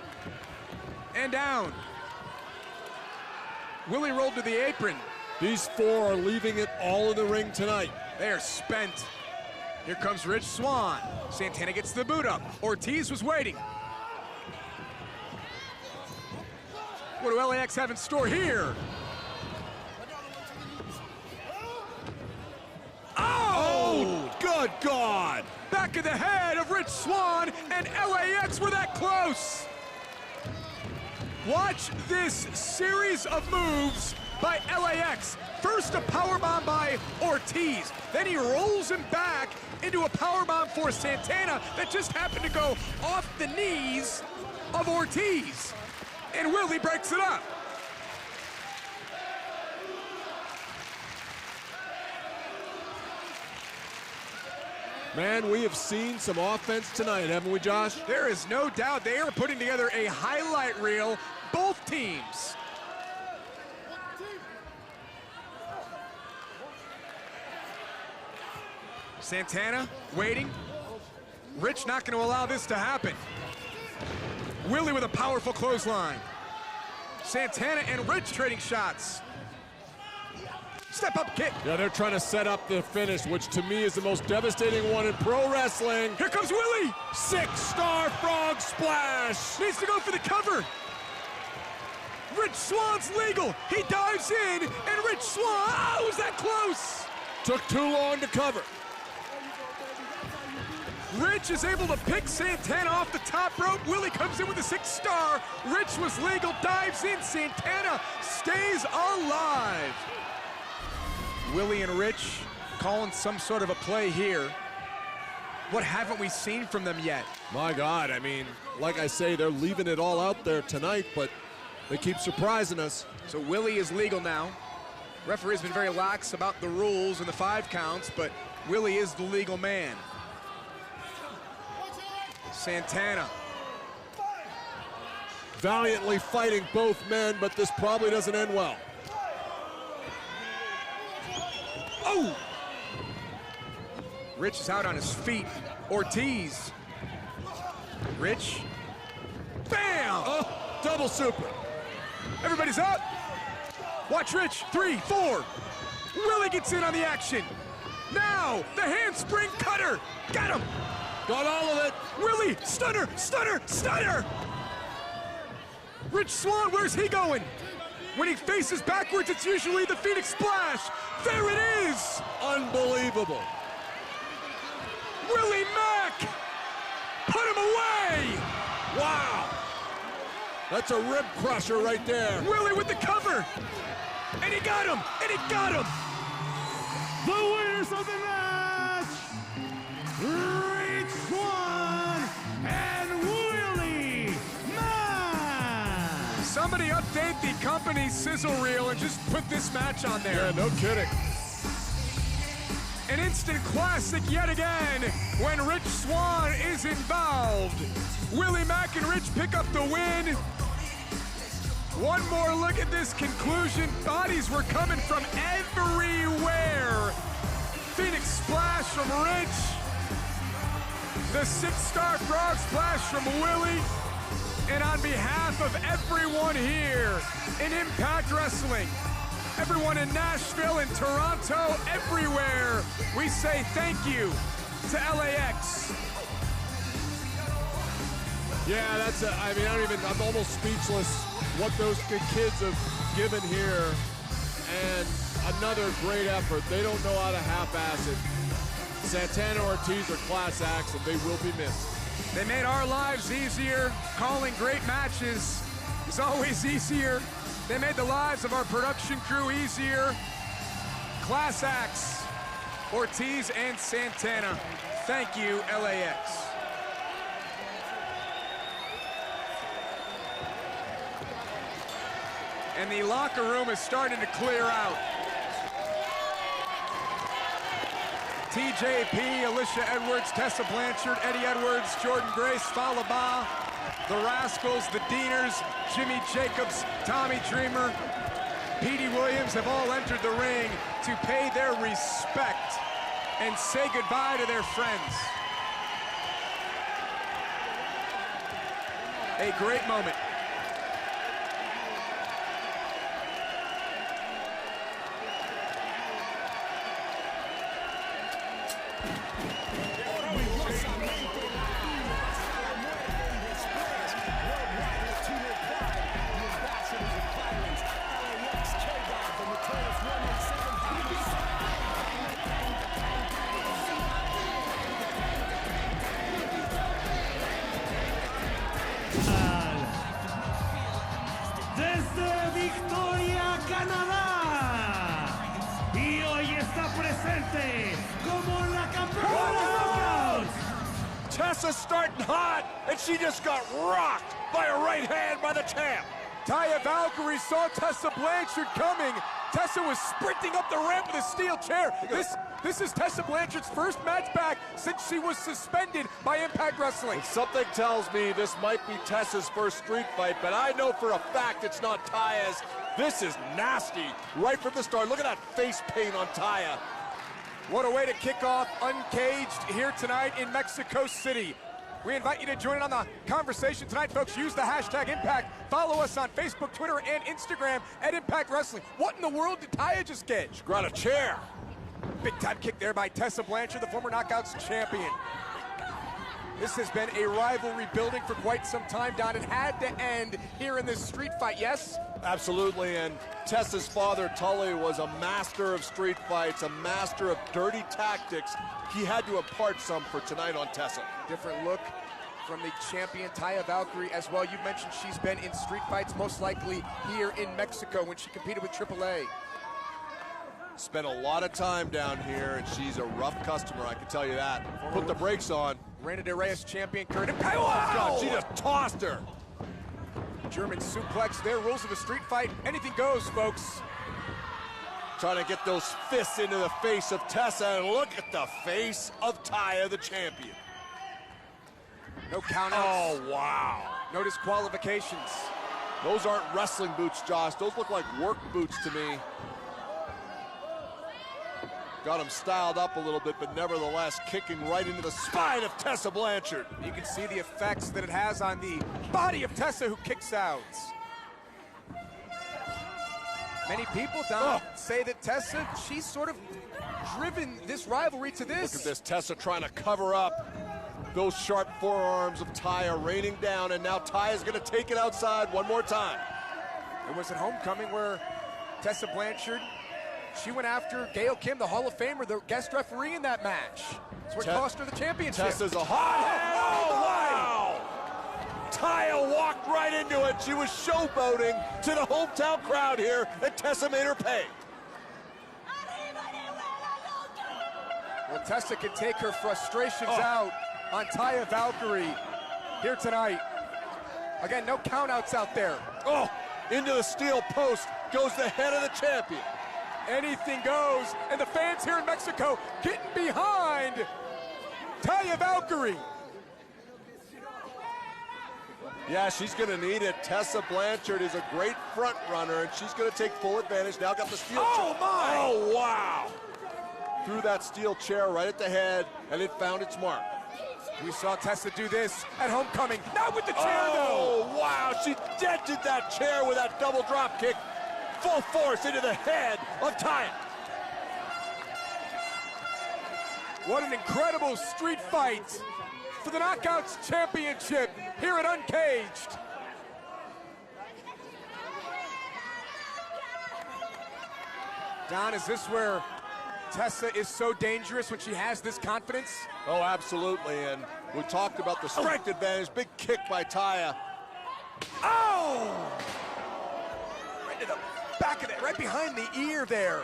Speaker 4: and down. Willie rolled to the apron.
Speaker 1: These four are leaving it all in the ring tonight.
Speaker 4: They are spent. Here comes Rich Swann. Santana gets the boot up. Ortiz was waiting. What do LAX have in store here?
Speaker 1: Oh, good God.
Speaker 4: Back of the head of Rich Swann, and LAX were that close. Watch this series of moves by LAX. First a powerbomb by Ortiz, then he rolls him back into a powerbomb for Santana that just happened to go off the knees of Ortiz. And Willie breaks it up.
Speaker 1: Man, we have seen some offense tonight, haven't we, Josh?
Speaker 4: There is no doubt they are putting together a highlight reel, both teams. Santana waiting. Rich not going to allow this to happen. Willie with a powerful clothesline. Santana and Rich trading shots. Step up kick.
Speaker 1: Yeah, they're trying to set up the finish, which to me is the most devastating one in pro wrestling.
Speaker 4: Here comes Willie.
Speaker 1: 6-star frog splash.
Speaker 4: Needs to go for the cover. Rich Swann's legal. He dives in, and Rich Swann, oh, was that close?
Speaker 1: Took too long to cover.
Speaker 4: Rich is able to pick Santana off the top rope. Willie comes in with a 6-star. Rich was legal, dives in. Santana stays alive. Willie and Rich calling some sort of a play here. What haven't we seen from them yet?
Speaker 1: My God, I mean, like I say, they're leaving it all out there tonight, but they keep surprising us.
Speaker 4: So Willie is legal now. Referee has been very lax about the rules and the 5 counts, but Willie is the legal man. Santana.
Speaker 1: Valiantly fighting both men, but this probably doesn't end well.
Speaker 4: Oh! Rich is out on his feet. Ortiz. Rich. Bam!
Speaker 1: Oh, double super.
Speaker 4: Everybody's up. Watch Rich. 3, 4. Willie gets in on the action. Now, the handspring cutter. Got him.
Speaker 1: Got all of it.
Speaker 4: Willie, stunner, stunner, stunner. Rich Swann, where's he going? When he faces backwards, it's usually the Phoenix Splash. There it is.
Speaker 1: Unbelievable.
Speaker 4: Willie Mack. Put him away.
Speaker 1: Wow. That's a rib crusher right there.
Speaker 4: Willie with the cover. And he got him. And he got him.
Speaker 3: The winners of the match, Rich Swann and Willie Mack.
Speaker 4: Somebody update the company sizzle reel and just put this match on there.
Speaker 1: Yeah, no kidding.
Speaker 4: An instant classic yet again when Rich Swann is involved. Willie, Mack, and Rich pick up the win. One more look at this conclusion. Bodies were coming from everywhere. Phoenix splash from Rich. The 6-star frog splash from Willie. And on behalf of everyone here in Impact Wrestling, everyone in Nashville and Toronto, everywhere, we say thank you to LAX.
Speaker 1: Yeah, I'm almost speechless what those kids have given here, and another great effort. They don't know how to half-ass it. Santana Ortiz are class acts, and they will be missed.
Speaker 4: They made our lives easier. Calling great matches is always easier. They made the lives of our production crew easier. Class acts, Ortiz and Santana. Thank you, LAX. And the locker room is starting to clear out. TJP, Alicia Edwards, Tessa Blanchard, Eddie Edwards, Jordynne Grace, Falaba, the Rascals, the Deaners, Jimmy Jacobs, Tommy Dreamer, Petey Williams have all entered the ring to pay their respect and say goodbye to their friends. A great moment.
Speaker 3: Desde Victoria, Canadá, y hoy está presente como la campeona de knockouts.
Speaker 5: Tessa's starting hot, and she just got rocked by a right hand by the champ.
Speaker 4: Taya Valkyrie saw Tessa Blanchard coming. Tessa was sprinting up the ramp with a steel chair. This is Tessa Blanchard's first match back since she was suspended by Impact Wrestling.
Speaker 5: Something tells me this might be Tessa's first street fight, but I know for a fact it's not Taya's. This is nasty right from the start. Look at that face paint on Taya.
Speaker 4: What a way to kick off Uncaged here tonight in Mexico City. We invite you to join in on the conversation tonight, folks. Use the hashtag Impact. Follow us on Facebook, Twitter, and Instagram at Impact Wrestling. What in the world did Taya just get?
Speaker 5: She grabbed a chair.
Speaker 4: Big time kick there by Tessa Blanchard, the former Knockouts champion. This has been a rivalry building for quite some time, Don. It had to end here in this street fight, yes?
Speaker 5: Absolutely, and Tessa's father, Tully, was a master of street fights, a master of dirty tactics. He had to impart some for tonight on Tessa.
Speaker 4: Different look from the champion Taya Valkyrie as well. You mentioned she's been in street fights, most likely here in Mexico when she competed with AAA.
Speaker 5: Spent a lot of time down here, and she's a rough customer, I can tell you that. Put the brakes on.
Speaker 4: Reina de Reyes champion Kurt.
Speaker 5: Oh, God, she just tossed her.
Speaker 4: German suplex there, rules of a street fight. Anything goes, folks.
Speaker 5: Trying to get those fists into the face of Tessa, and look at the face of Taya, the champion.
Speaker 4: No countouts.
Speaker 5: Oh, wow.
Speaker 4: No disqualifications.
Speaker 5: Those aren't wrestling boots, Josh. Those look like work boots to me. Got him styled up a little bit, but nevertheless kicking right into the spine of Tessa Blanchard.
Speaker 4: You can see the effects that it has on the body of Tessa, who kicks out. Many people, Don, say that Tessa, she's sort of driven this rivalry to this.
Speaker 5: Look at this, Tessa trying to cover up those sharp forearms of Taya raining down, and now Taya's gonna take it outside one more time.
Speaker 4: It was at Homecoming where Tessa Blanchard, she went after Gail Kim, the Hall of Famer, the guest referee in that match. That's what cost her the championship.
Speaker 5: Tessa's a hot hand. Oh, wow! Taya walked right into it. She was showboating to the hometown crowd here, and Tessa made her pay.
Speaker 4: Well, Tessa can take her frustrations out on Taya Valkyrie here tonight. Again, no countouts out there.
Speaker 5: Oh, into the steel post goes the head of the champion.
Speaker 4: Anything goes, and the fans here in Mexico getting behind Taya Valkyrie.
Speaker 5: Yeah, she's going to need it. Tessa Blanchard is a great front runner, and she's going to take full advantage. Now got the steel chair.
Speaker 4: My!
Speaker 5: Oh, wow! Threw that steel chair right at the head, and it found its mark.
Speaker 4: We saw Tessa do this at homecoming. Not with the chair,
Speaker 5: Oh, wow! She dented that chair with that double drop kick. Full force into the head of Taya.
Speaker 4: What an incredible street fight for the Knockouts Championship here at Uncaged. Don, is this where Tessa is so dangerous when she has this confidence?
Speaker 5: Oh, absolutely, and we talked about the strength advantage. Big kick by Taya.
Speaker 4: Oh! Right to the back of it, right behind the ear there.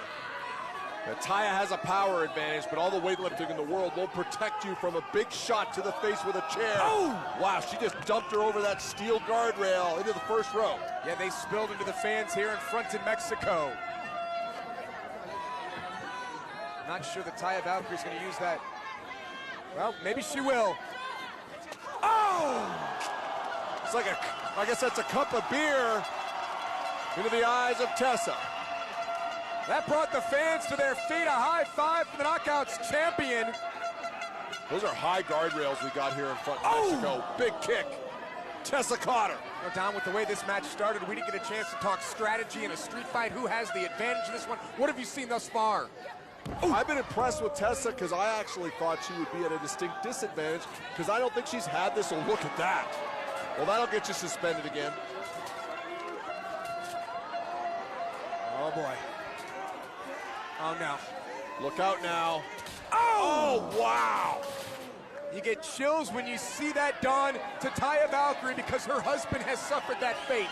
Speaker 5: Now, Taya has a power advantage, but all the weightlifting in the world won't protect you from a big shot to the face with a chair.
Speaker 4: Oh!
Speaker 5: Wow, she just dumped her over that steel guardrail into the first row.
Speaker 4: Yeah, they spilled into the fans here in front in Mexico. Not sure that Taya Valkyrie's going to use that. Well, maybe she will. Oh!
Speaker 5: It's like I guess that's a cup of beer into the eyes of Tessa.
Speaker 4: That brought the fans to their feet. A high five for the Knockouts champion.
Speaker 5: Those are high guardrails we got here in front of Mexico. Big kick. Tessa caught her.
Speaker 4: Now, Don, with the way this match started, we didn't get a chance to talk strategy in a street fight. Who has the advantage in this one? What have you seen thus far?
Speaker 5: I've been impressed with Tessa because I actually thought she would be at a distinct disadvantage because I don't think she's had this. Oh, look at that. Well, that'll get you suspended again.
Speaker 4: Oh, boy. Oh, no.
Speaker 5: Look out now. Oh, wow.
Speaker 4: You get chills when you see that done to Taya Valkyrie because her husband has suffered that fate.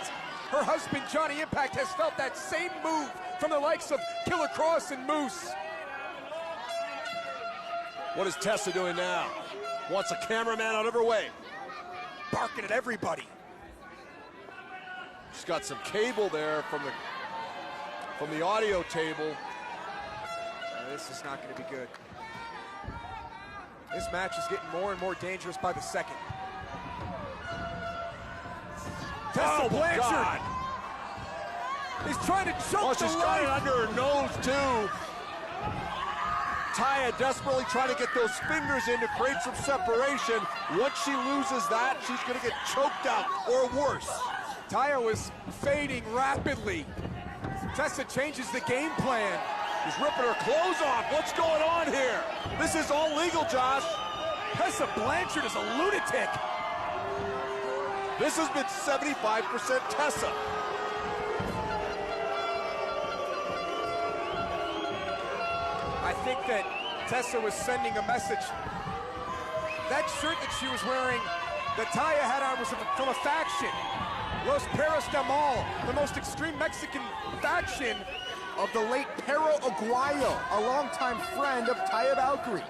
Speaker 4: Her husband, Johnny Impact, has felt that same move from the likes of Killer Kross and Moose.
Speaker 5: What is Tessa doing now? Wants a cameraman out of her way.
Speaker 4: Barking at everybody.
Speaker 5: She's got some cable there from the audio table.
Speaker 4: This is not going to be good. This match is getting more and more dangerous by the second. Tessa Blanchard.
Speaker 5: God.
Speaker 4: He's trying to choke
Speaker 5: She's
Speaker 4: the
Speaker 5: got it
Speaker 4: life.
Speaker 5: under her nose, too. Taya desperately trying to get those fingers in to create some separation. Once she loses that, she's going to get choked out or worse.
Speaker 4: Taya was fading rapidly. Tessa changes the game plan.
Speaker 5: She's ripping her clothes off. What's going on here? This is all legal, Josh.
Speaker 4: Tessa Blanchard is a lunatic.
Speaker 5: This has been 75% Tessa.
Speaker 4: I think that Tessa was sending a message. That shirt that she was wearing, that Taya had on, was from a faction. Los Perros del Mal, the most extreme Mexican faction of the late Pero Aguayo, a longtime friend of Taya Valkyrie.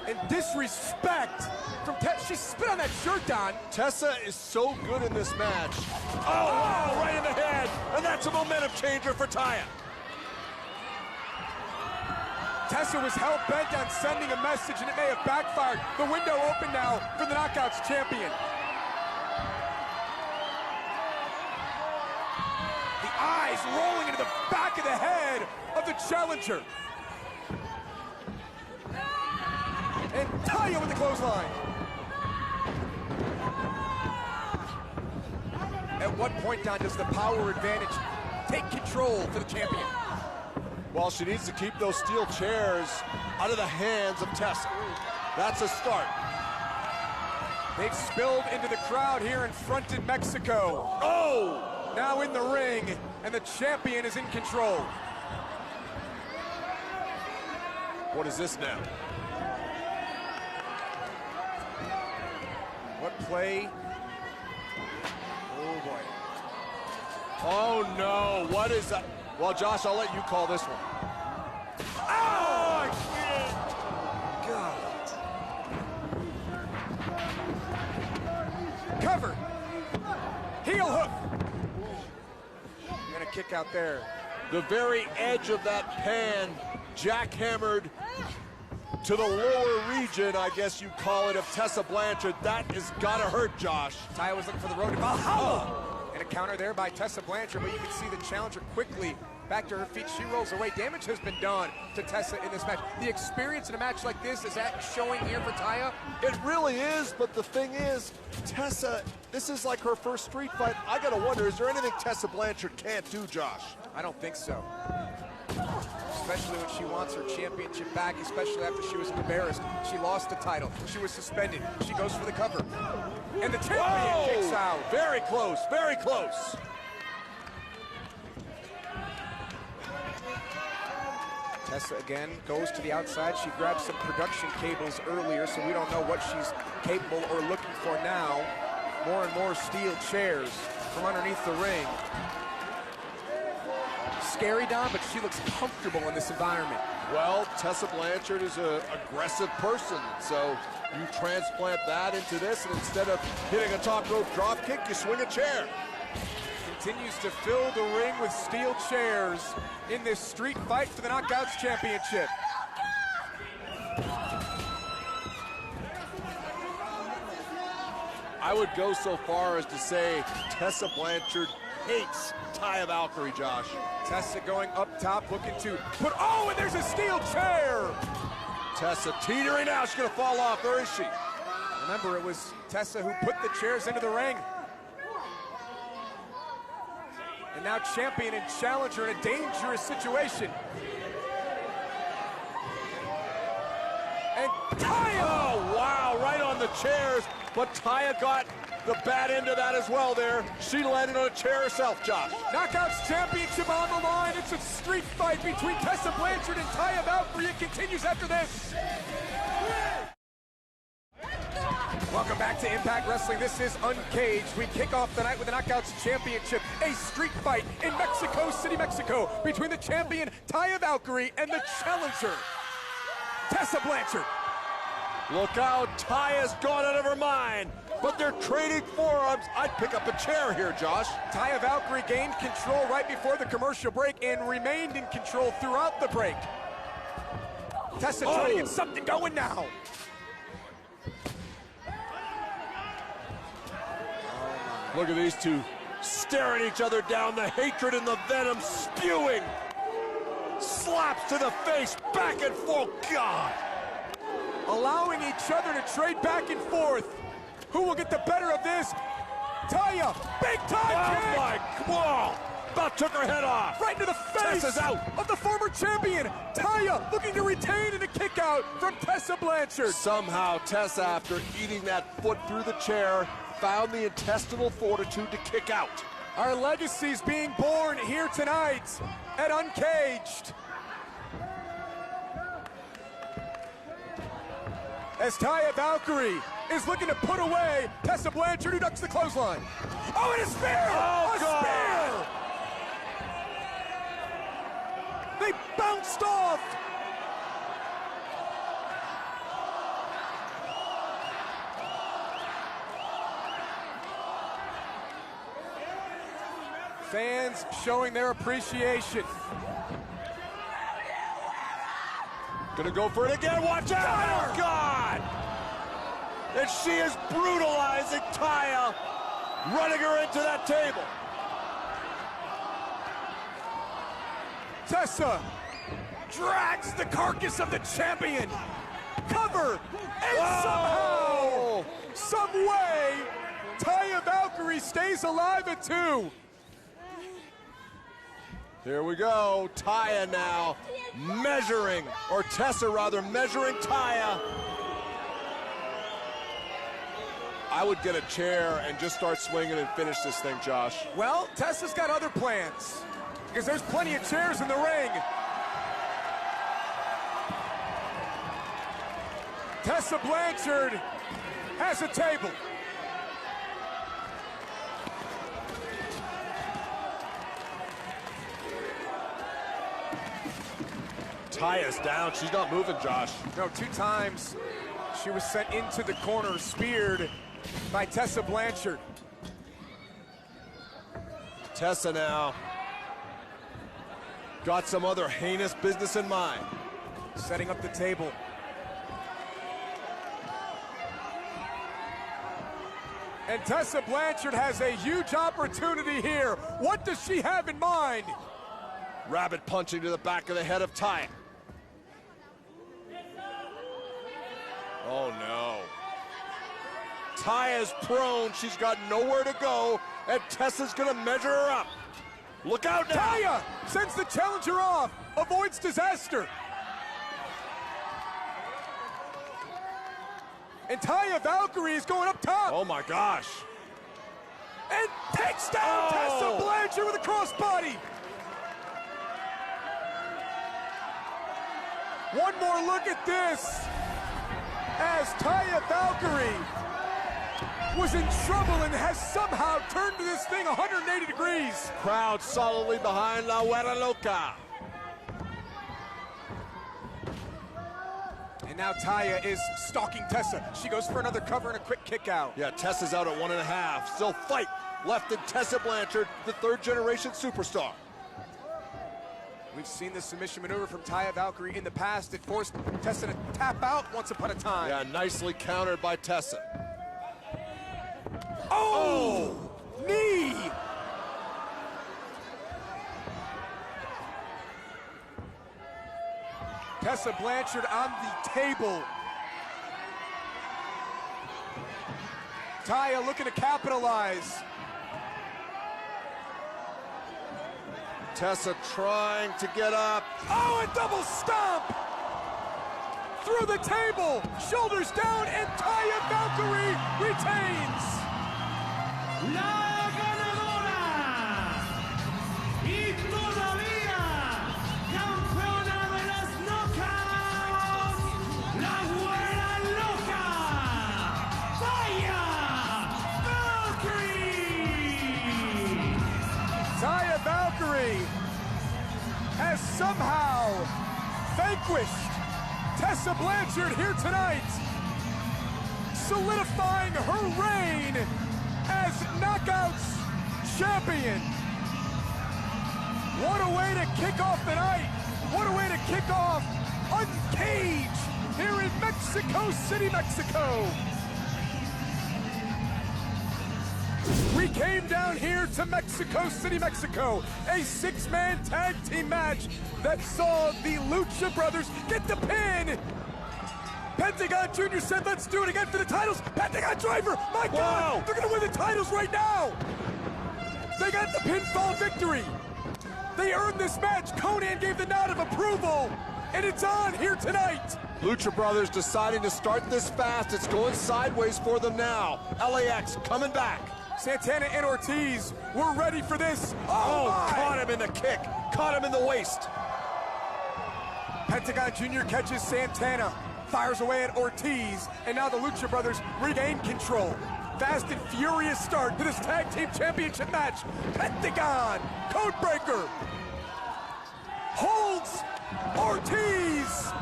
Speaker 4: And disrespect from Tessa. She spit on that shirt, Don.
Speaker 5: Tessa is so good in this match. Oh, wow, right in the head. And that's a momentum changer for Taya.
Speaker 4: Tessa was hell-bent on sending a message, and it may have backfired. The window open now for the Knockouts champion. The eyes rolling into the back of the head of the challenger. And Taya with the clothesline. At what point, Don, does the power advantage take control for the champion?
Speaker 5: Well, she needs to keep those steel chairs out of the hands of Tessa. That's a start.
Speaker 4: They've spilled into the crowd here in front in Mexico.
Speaker 5: Oh!
Speaker 4: Now in the ring, and the champion is in control.
Speaker 5: What is this now?
Speaker 4: What play? Oh, boy.
Speaker 5: Oh, no. What is that? Well, Josh, I'll let you call this one.
Speaker 4: Oh, God. Cover. Heel hook. And a kick out there.
Speaker 5: the very edge of that pan, jackhammered to the lower region, I guess you call it, of Tessa Blanchard. That has got to hurt, Josh.
Speaker 4: Taya was looking for the road to Valhalla. And a counter there by Tessa Blanchard, but you can see the challenger quickly back to her feet. She rolls away. Damage has been done to Tessa in this match. The experience in a match like this, is that showing here for Taya?
Speaker 5: It really is, but the thing is, Tessa, this is like her first street fight. I gotta wonder, is there anything Tessa Blanchard can't do, Josh?
Speaker 4: I don't think so. Especially when she wants her championship back, especially after she was embarrassed. She lost the title. She was suspended. She goes for the cover. And the champion kicks out.
Speaker 5: Very close, very close.
Speaker 4: Tessa again goes to the outside. She grabs some production cables earlier, so we don't know what she's capable or looking for now. More and more steel chairs from underneath the ring. Scary, Don, but she looks comfortable in this environment.
Speaker 5: Well, Tessa Blanchard is an aggressive person, so you transplant that into this, and instead of hitting a top rope drop kick, you swing a chair.
Speaker 4: Continues to fill the ring with steel chairs in this street fight for the Knockouts Championship.
Speaker 5: I would go so far as to say Tessa Blanchard hates Taya Valkyrie, Josh.
Speaker 4: Tessa going up top, looking to put, oh, and there's a steel chair!
Speaker 5: Tessa teetering now, she's gonna fall off, where is she?
Speaker 4: Remember, it was Tessa who put the chairs into the ring. And now champion and challenger in a dangerous situation. And Taya!
Speaker 5: Oh, wow, right on the chairs, but Taya got the bad end of that as well there. She landed on a chair herself, Josh.
Speaker 4: Knockouts Championship on the line. It's a street fight between Tessa Blanchard and Taya Valkyrie. It continues after this. Welcome back to Impact Wrestling. This is Uncaged. We kick off the night with the Knockouts Championship, a street fight in Mexico City, Mexico, between the champion Taya Valkyrie and the challenger Tessa Blanchard.
Speaker 5: Look out, Taya's gone out of her mind, but they're trading forearms. I'd pick up a chair here, Josh.
Speaker 4: Taya Valkyrie gained control right before the commercial break and remained in control throughout the break. Tessa trying to get something going now.
Speaker 5: Look at these two staring each other down, the hatred and the venom spewing. Slaps to the face, back and forth, God.
Speaker 4: Allowing each other to trade back and forth. Who will get the better of this? Taya, big time kick!
Speaker 5: Oh my, whoa! About took her head off.
Speaker 4: Right into the face
Speaker 5: Tessa's out.
Speaker 4: of the former champion. Taya looking to retain in a kick out from Tessa Blanchard.
Speaker 5: Somehow Tessa, after eating that foot through the chair, found the intestinal fortitude to kick out.
Speaker 4: Our legacy's being born here tonight at Uncaged. As Taya Valkyrie is looking to put away Tessa Blanchard, who ducks the clothesline. Oh, and a spear!
Speaker 5: Oh,
Speaker 4: a
Speaker 5: God.
Speaker 4: spear! They bounced off! Fans showing their appreciation.
Speaker 5: Gonna go for it again, watch out! Oh, God! And she is brutalizing Taya, running her into that table.
Speaker 4: Tessa drags the carcass of the champion. Cover, and somehow, some way, Taya Valkyrie stays alive at 2.
Speaker 5: Here we go, Taya now measuring, or Tessa rather, measuring Taya. I would get a chair and just start swinging and finish this thing, Josh.
Speaker 4: Well, Tessa's got other plans, because there's plenty of chairs in the ring. Tessa Blanchard has a table.
Speaker 5: Taya's down, she's not moving, Josh.
Speaker 4: No, 2 times she was sent into the corner, speared by Tessa Blanchard.
Speaker 5: Tessa now got some other heinous business in mind.
Speaker 2: Setting up the table.
Speaker 4: And Tessa Blanchard has a huge opportunity here. What does she have in mind?
Speaker 5: Rabbit punching to the back of the head of Taya. Oh no. Taya's prone, she's got nowhere to go, and Tessa's gonna measure her up. Look out now!
Speaker 4: Taya sends the challenger off, avoids disaster. And Taya Valkyrie is going up top.
Speaker 5: Oh my gosh.
Speaker 4: And takes down Tessa Blanchard with a crossbody. One more look at this. As Taya Valkyrie was in trouble and has somehow turned this thing 180 degrees.
Speaker 5: Crowd solidly behind La Huera Loca.
Speaker 4: And now Taya is stalking Tessa. She goes for another cover and a quick kick out.
Speaker 5: Yeah, Tessa's out at 1.5. Still fight left in Tessa Blanchard, the third-generation superstar.
Speaker 4: We've seen this submission maneuver from Taya Valkyrie in the past. It forced Tessa to tap out once upon a time.
Speaker 5: Yeah, nicely countered by Tessa.
Speaker 4: Oh! Knee! Tessa Blanchard on the table. Taya looking to capitalize.
Speaker 5: Tessa trying to get up.
Speaker 4: Oh, a double stomp! Through the table, shoulders down, and Taya Valkyrie retains.
Speaker 3: La ganadora y todavía campeona de las knockouts, la Huera Loca, Taya Valkyrie.
Speaker 4: Taya Valkyrie has somehow vanquished Tessa Blanchard here tonight, solidifying her reign as Knockouts champion. What a way to kick off the night. What a way to kick off Uncaged here in Mexico City, Mexico. We came down here to Mexico City, Mexico, a six-man tag team match that saw the Lucha Brothers get the pin. Pentagon Jr. said, let's do it again for the titles. Pentagon Driver, my God, they're gonna win the titles right now. They got the pinfall victory. They earned this match. Conan gave the nod of approval, and it's on here tonight.
Speaker 5: Lucha Brothers deciding to start this fast. It's going sideways for them now. LAX coming back.
Speaker 4: Santana and Ortiz were ready for this.
Speaker 5: Oh, caught him in the kick. Caught him in the waist.
Speaker 4: Pentagon Jr. catches Santana, fires away at Ortiz, and now the Lucha Brothers regain control. Fast and furious start to this tag team championship match. Pentagon, Codebreaker, holds Ortiz,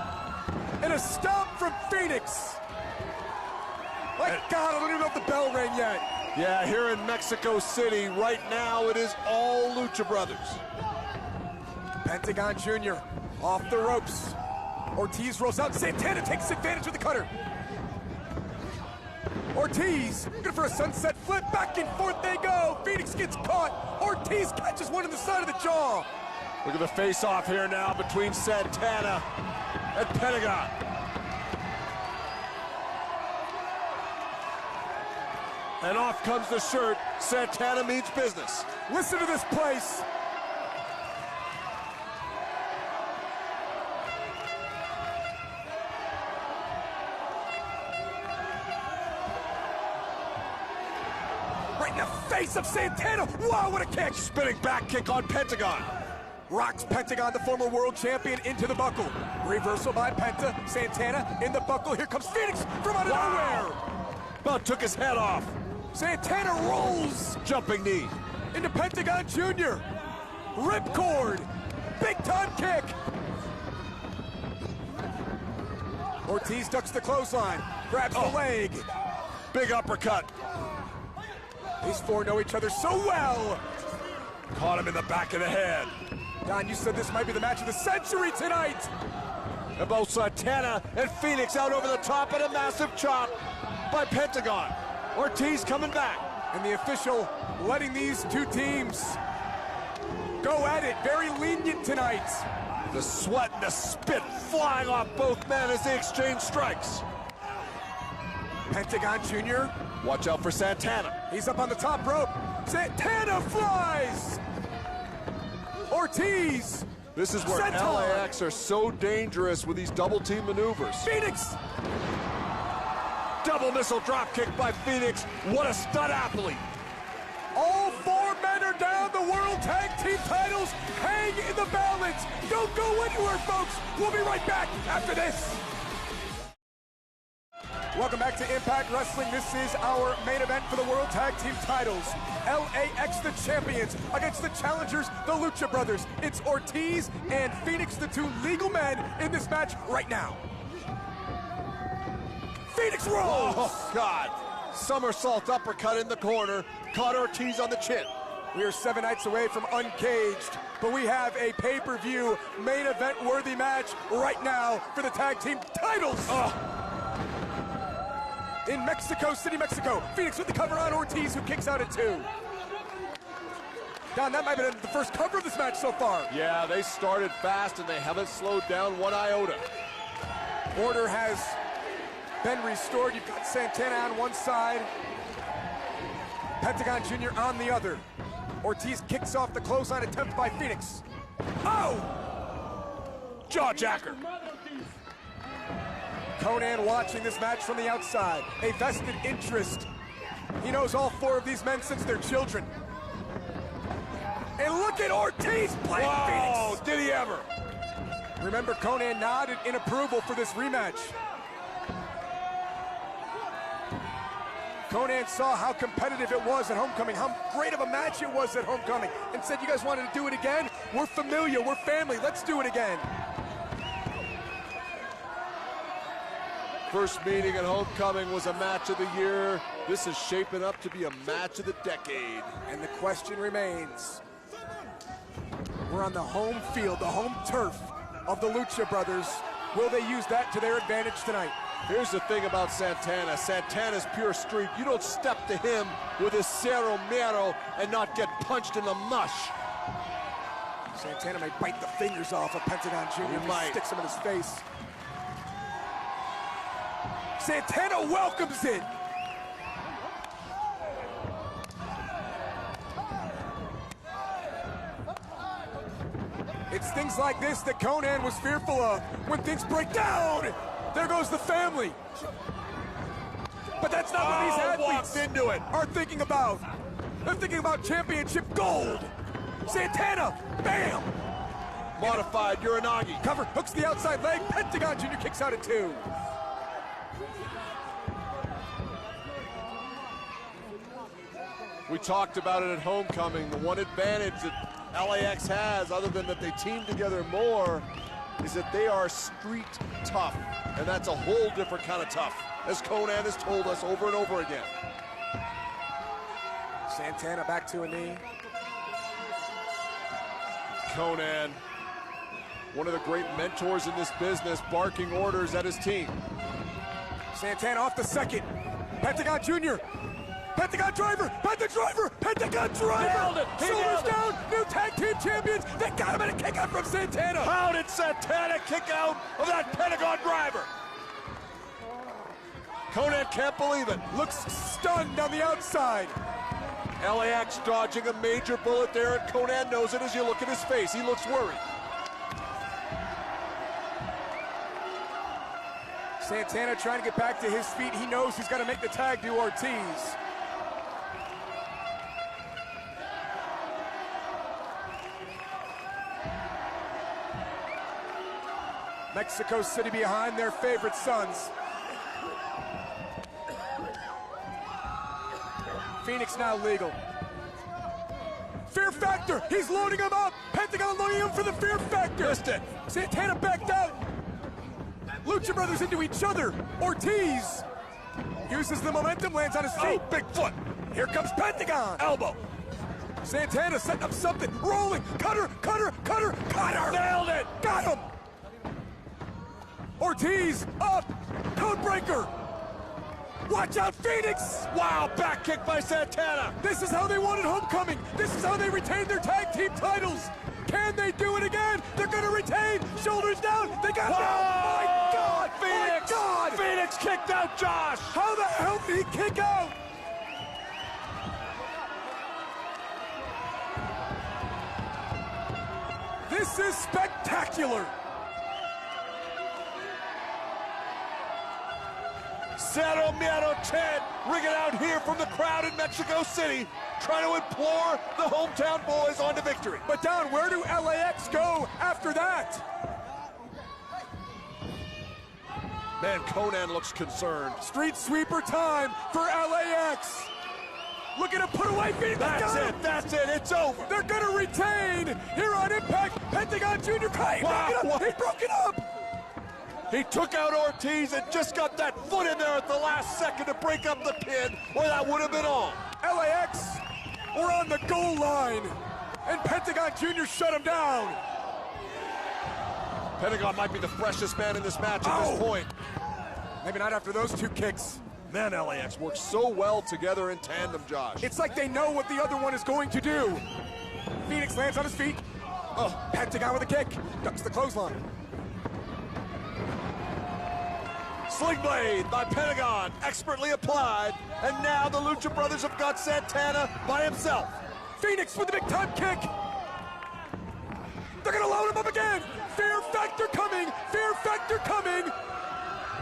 Speaker 4: and a stomp from Phoenix. My God, I don't even know if the bell rang yet.
Speaker 5: Yeah, here in Mexico City, right now, it is all Lucha Brothers.
Speaker 4: Pentagon Jr. off the ropes. Ortiz rolls out. Santana takes advantage with the cutter. Ortiz looking for a sunset flip. Back and forth they go. Phoenix gets caught. Ortiz catches one in the side of the jaw.
Speaker 5: Look at the face-off here now between Santana and Pentagon. And off comes the shirt. Santana means business.
Speaker 4: Listen to this place. Right in the face of Santana. Wow, what a kick.
Speaker 5: Spinning back kick on Pentagon.
Speaker 4: Rocks Pentagon, the former world champion, into the buckle. Reversal by Penta. Santana in the buckle. Here comes Phoenix from out of nowhere.
Speaker 5: About took his head off.
Speaker 4: Santana rolls.
Speaker 5: Jumping knee.
Speaker 4: Into Pentagon Jr. Ripcord. Big time kick. Ortiz ducks the clothesline. Grabs the leg.
Speaker 5: Big uppercut.
Speaker 4: These four know each other so well.
Speaker 5: Caught him in the back of the head.
Speaker 4: Don, you said this might be the match of the century tonight.
Speaker 5: And both Santana and Phoenix out over the top, and a massive chop by Pentagon. Ortiz coming back.
Speaker 4: And the official letting these two teams go at it. Very lenient tonight.
Speaker 5: The sweat and the spit flying off both men as they exchange strikes.
Speaker 4: Pentagon Jr.
Speaker 5: Watch out for Santana.
Speaker 4: He's up on the top rope. Santana flies! Ortiz!
Speaker 5: This is where
Speaker 4: Senton.
Speaker 5: LAX are so dangerous with these double team maneuvers.
Speaker 4: Phoenix!
Speaker 5: Double missile drop kick by Phoenix. What a stud athlete.
Speaker 4: All four men are down. The World Tag Team titles hang in the balance. Don't go anywhere, folks. We'll be right back after this. Welcome back to Impact Wrestling. This is our main event for the World Tag Team titles. LAX, the champions, against the challengers, the Lucha Brothers. It's Ortiz and Phoenix, the two legal men in this match right now. Phoenix rolls!
Speaker 5: Oh, God. Somersault uppercut in the corner. Caught Ortiz on the chin.
Speaker 4: We are 7 nights away from Uncaged, but we have a pay-per-view main event worthy match right now for the tag team titles. In Mexico City, Mexico, Phoenix with the cover on Ortiz, who kicks out at 2. Don, that might have been the first cover of this match so far.
Speaker 5: Yeah, they started fast and they haven't slowed down one iota.
Speaker 4: Order has been restored. You've got Santana on one side, Pentagon Jr. on the other. Ortiz kicks off the clothesline attempt by Phoenix. Oh!
Speaker 5: Jawjacker.
Speaker 4: Conan watching this match from the outside, a vested interest. He knows all four of these men since they're children. And look at Ortiz playing Phoenix.
Speaker 5: Did he ever?
Speaker 4: Remember, Conan nodded in approval for this rematch. Conan saw how competitive it was at Homecoming, how great of a match it was at Homecoming, and said, you guys wanted to do it again? We're familiar, we're family, let's do it again.
Speaker 5: First meeting at Homecoming was a match of the year. This is shaping up to be a match of the decade.
Speaker 4: And the question remains, we're on the home field, the home turf of the Lucha Brothers. Will they use that to their advantage tonight?
Speaker 5: Here's the thing about Santana. Santana's pure street. You don't step to him with his Cerro Mero and not get punched in the mush.
Speaker 4: Santana may bite the fingers off of Pentagon Jr.
Speaker 5: He
Speaker 4: if
Speaker 5: might.
Speaker 4: He sticks him in his face. Santana welcomes it. It's things like this that Conan was fearful of. When things break down, there goes the family. But that's not what these athletes
Speaker 5: into it.
Speaker 4: are thinking about. They're thinking about championship gold. Santana, bam!
Speaker 5: Modified Uranagi.
Speaker 4: Cover, hooks the outside leg. Pentagon Jr. kicks out at 2.
Speaker 5: We talked about it at Homecoming. The one advantage that LAX has, other than that they team together more, is that they are street tough. And that's a whole different kind of tough, as Conan has told us over and over again.
Speaker 4: Santana back to a knee.
Speaker 5: Conan, one of the great mentors in this business, barking orders at his team.
Speaker 4: Santana off the second. Pentagon Jr. Pentagon driver, Pentagon driver.
Speaker 5: Nailed it. He
Speaker 4: Shoulders
Speaker 5: nailed it.
Speaker 4: down, new tag team champions. They got him in a kick out from Santana.
Speaker 5: How did Santana kick out of that Pentagon driver? Conan can't believe it.
Speaker 4: Looks stunned on the outside.
Speaker 5: LAX dodging a major bullet there, and Conan knows it as you look at his face. He looks worried.
Speaker 4: Santana trying to get back to his feet. He knows he's got to make the tag to Ortiz. Mexico City behind their favorite sons. Phoenix now legal. Fear Factor, he's loading him up. Pentagon loading him for the Fear Factor.
Speaker 5: Missed it.
Speaker 4: Santana backed out. Lucha Brothers into each other. Ortiz uses the momentum, lands on his feet.
Speaker 5: Oh, big foot.
Speaker 4: Here comes Pentagon.
Speaker 5: Elbow.
Speaker 2: Santana setting up something, rolling, cutter! Nailed it! Got him! Ortiz up, codebreaker! Watch out, Phoenix!
Speaker 5: Wow, back kick by Santana.
Speaker 2: This is how they wanted homecoming. This is how they retained their tag team titles. Can they do it again? They're gonna retain. Shoulders down. They got it. Oh my God!
Speaker 5: Phoenix!
Speaker 2: My God!
Speaker 5: Phoenix kicked out Josh.
Speaker 2: How the hell did he kick out? This is spectacular.
Speaker 5: Cero Miedo Ted ringing out here from the crowd in Mexico City, trying to implore the hometown boys on to victory.
Speaker 2: But Don, where do LAX go after that?
Speaker 5: Man, Conan looks concerned.
Speaker 2: Street sweeper time for LAX. Looking to put away Phoenix.
Speaker 5: That's it, it's over.
Speaker 2: They're gonna retain here on Impact. Pentagon Jr. He broke it up.
Speaker 5: He took out Ortiz and just got that foot in there at the last second to break up the pin, or that would have been on.
Speaker 2: LAX were on the goal line, and Pentagon Jr. shut him down.
Speaker 5: Pentagon might be the freshest man in this match at this point.
Speaker 2: Maybe not after those two kicks.
Speaker 5: Man, LAX works so well together in tandem, Josh.
Speaker 2: It's like they know what the other one is going to do. Phoenix lands on his feet. Oh, Pentagon with a kick. Ducks the clothesline.
Speaker 5: Sling blade by Pentagon, expertly applied, and now the Lucha Brothers have got Santana by himself.
Speaker 2: Phoenix with the big time kick. They're gonna load him up again. Fear factor coming. Fear factor coming.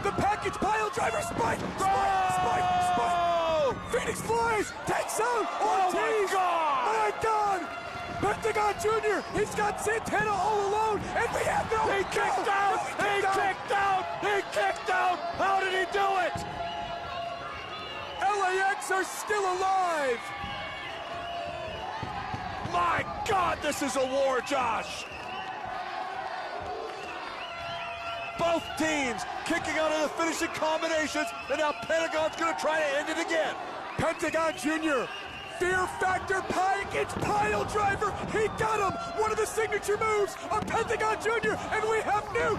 Speaker 2: The package pile driver spike. Spike. Phoenix flies. Takes out Ortiz. My God. Pentagon Jr. He's got Santana all alone, and we have no.
Speaker 5: He kicked out. He kicked out. How did he do it?
Speaker 2: LAX are still alive.
Speaker 5: My God, this is a war, Josh. Both teams kicking out of the finishing combinations, and now Pentagon's gonna try to end it again.
Speaker 2: Pentagon Jr. Fear factor package pile driver. He got him. One of the signature moves of Pentagon Jr. And we have No!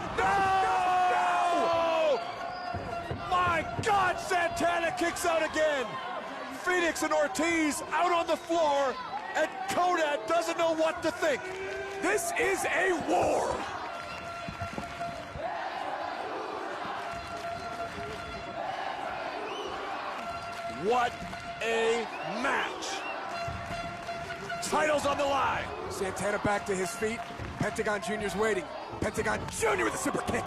Speaker 5: My God, Santana kicks out again. Phoenix and Ortiz out on the floor, and Conan doesn't know what to think.
Speaker 2: This is a war.
Speaker 5: What a match. Titles on the line.
Speaker 2: Santana back to his feet. Pentagon Jr.'s waiting. Pentagon Jr. with a super kick.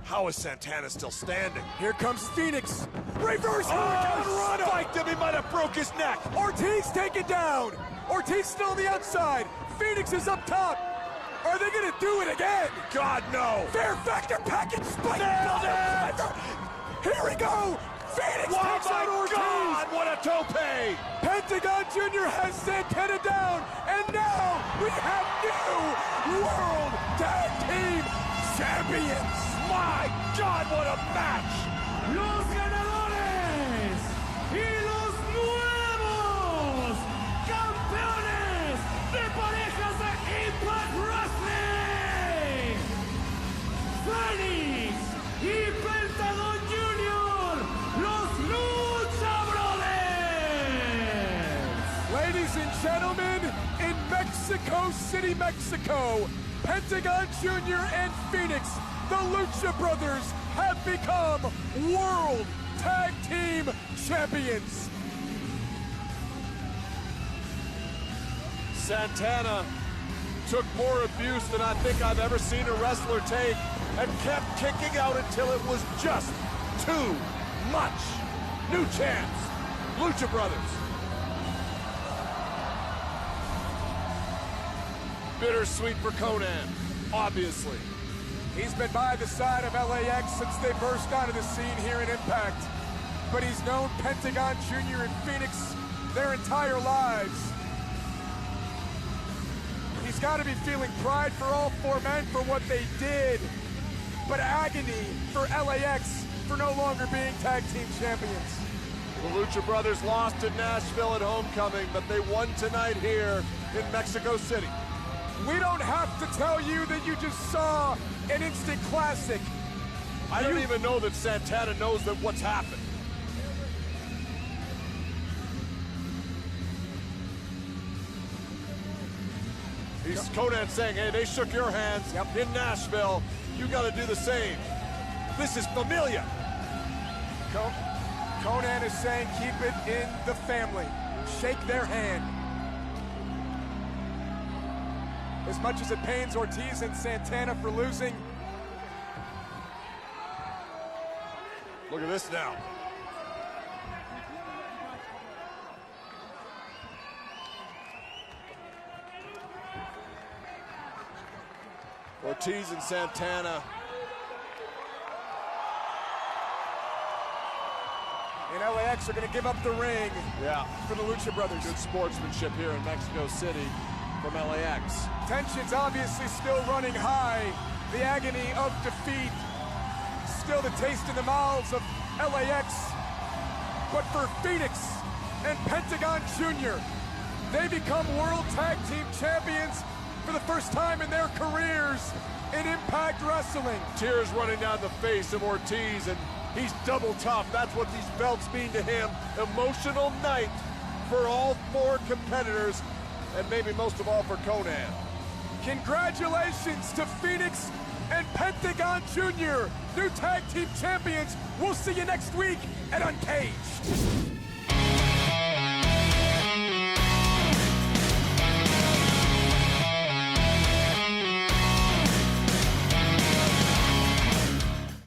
Speaker 5: How is Santana still standing?
Speaker 2: Here comes Phoenix. Reverse
Speaker 5: Hurricane spiked him. He might have broke his neck.
Speaker 2: Ortiz taken down. Ortiz still on the outside. Phoenix is up top. Are they gonna do it again?
Speaker 5: God, no.
Speaker 2: Fear factor package spike.
Speaker 5: Nailed it.
Speaker 2: Here we go. Phoenix takes out Ortiz.
Speaker 5: God, what a tope.
Speaker 2: Pentagon Jr. has Santana down, and now we have new World Tag Team Champions.
Speaker 5: My God, what a match.
Speaker 3: Los ganadores y los nuevos campeones de parejas de Impact Wrestling, Phoenix y Pentagon Jr., los Lucha Brothers.
Speaker 2: Ladies and gentlemen, in Mexico City, Mexico, Pentagon Jr. and Phoenix, the Lucha Brothers, have become World Tag Team Champions.
Speaker 5: Santana took more abuse than I think I've ever seen a wrestler take, and kept kicking out until it was just too much. New champs, Lucha Brothers. Bittersweet for Conan, obviously.
Speaker 2: He's been by the side of LAX since they burst onto the scene here in Impact. But he's known Pentagon Jr. and Phoenix their entire lives. He's got to be feeling pride for all four men for what they did, but agony for LAX for no longer being tag team champions.
Speaker 5: The Lucha Brothers lost in Nashville at homecoming, but they won tonight here in Mexico City.
Speaker 4: We don't have to tell you that you just saw an instant classic.
Speaker 5: I don't even know that Santana knows that what's happened. He's Conan saying, hey, they shook your hands in Nashville. You got to do the same. This is familia.
Speaker 4: Conan is saying keep it in the family. Shake their hand. As much as it pains Ortiz and Santana for losing.
Speaker 5: Look at this now. Ortiz and Santana.
Speaker 4: And LAX are going to give up the ring for the Lucha Brothers.
Speaker 5: Good sportsmanship here in Mexico City from LAX.
Speaker 4: Tensions obviously still running high. The agony of defeat. Still the taste in the mouths of LAX. But for Phoenix and Pentagon Jr., they become World Tag Team Champions for the first time in their careers in Impact Wrestling.
Speaker 5: Tears running down the face of Ortiz, and he's double tough. That's what these belts mean to him. Emotional night for all four competitors, and maybe most of all for Conan.
Speaker 4: Congratulations to Phoenix and Pentagon Jr., new tag team champions. We'll see you next week at Uncaged.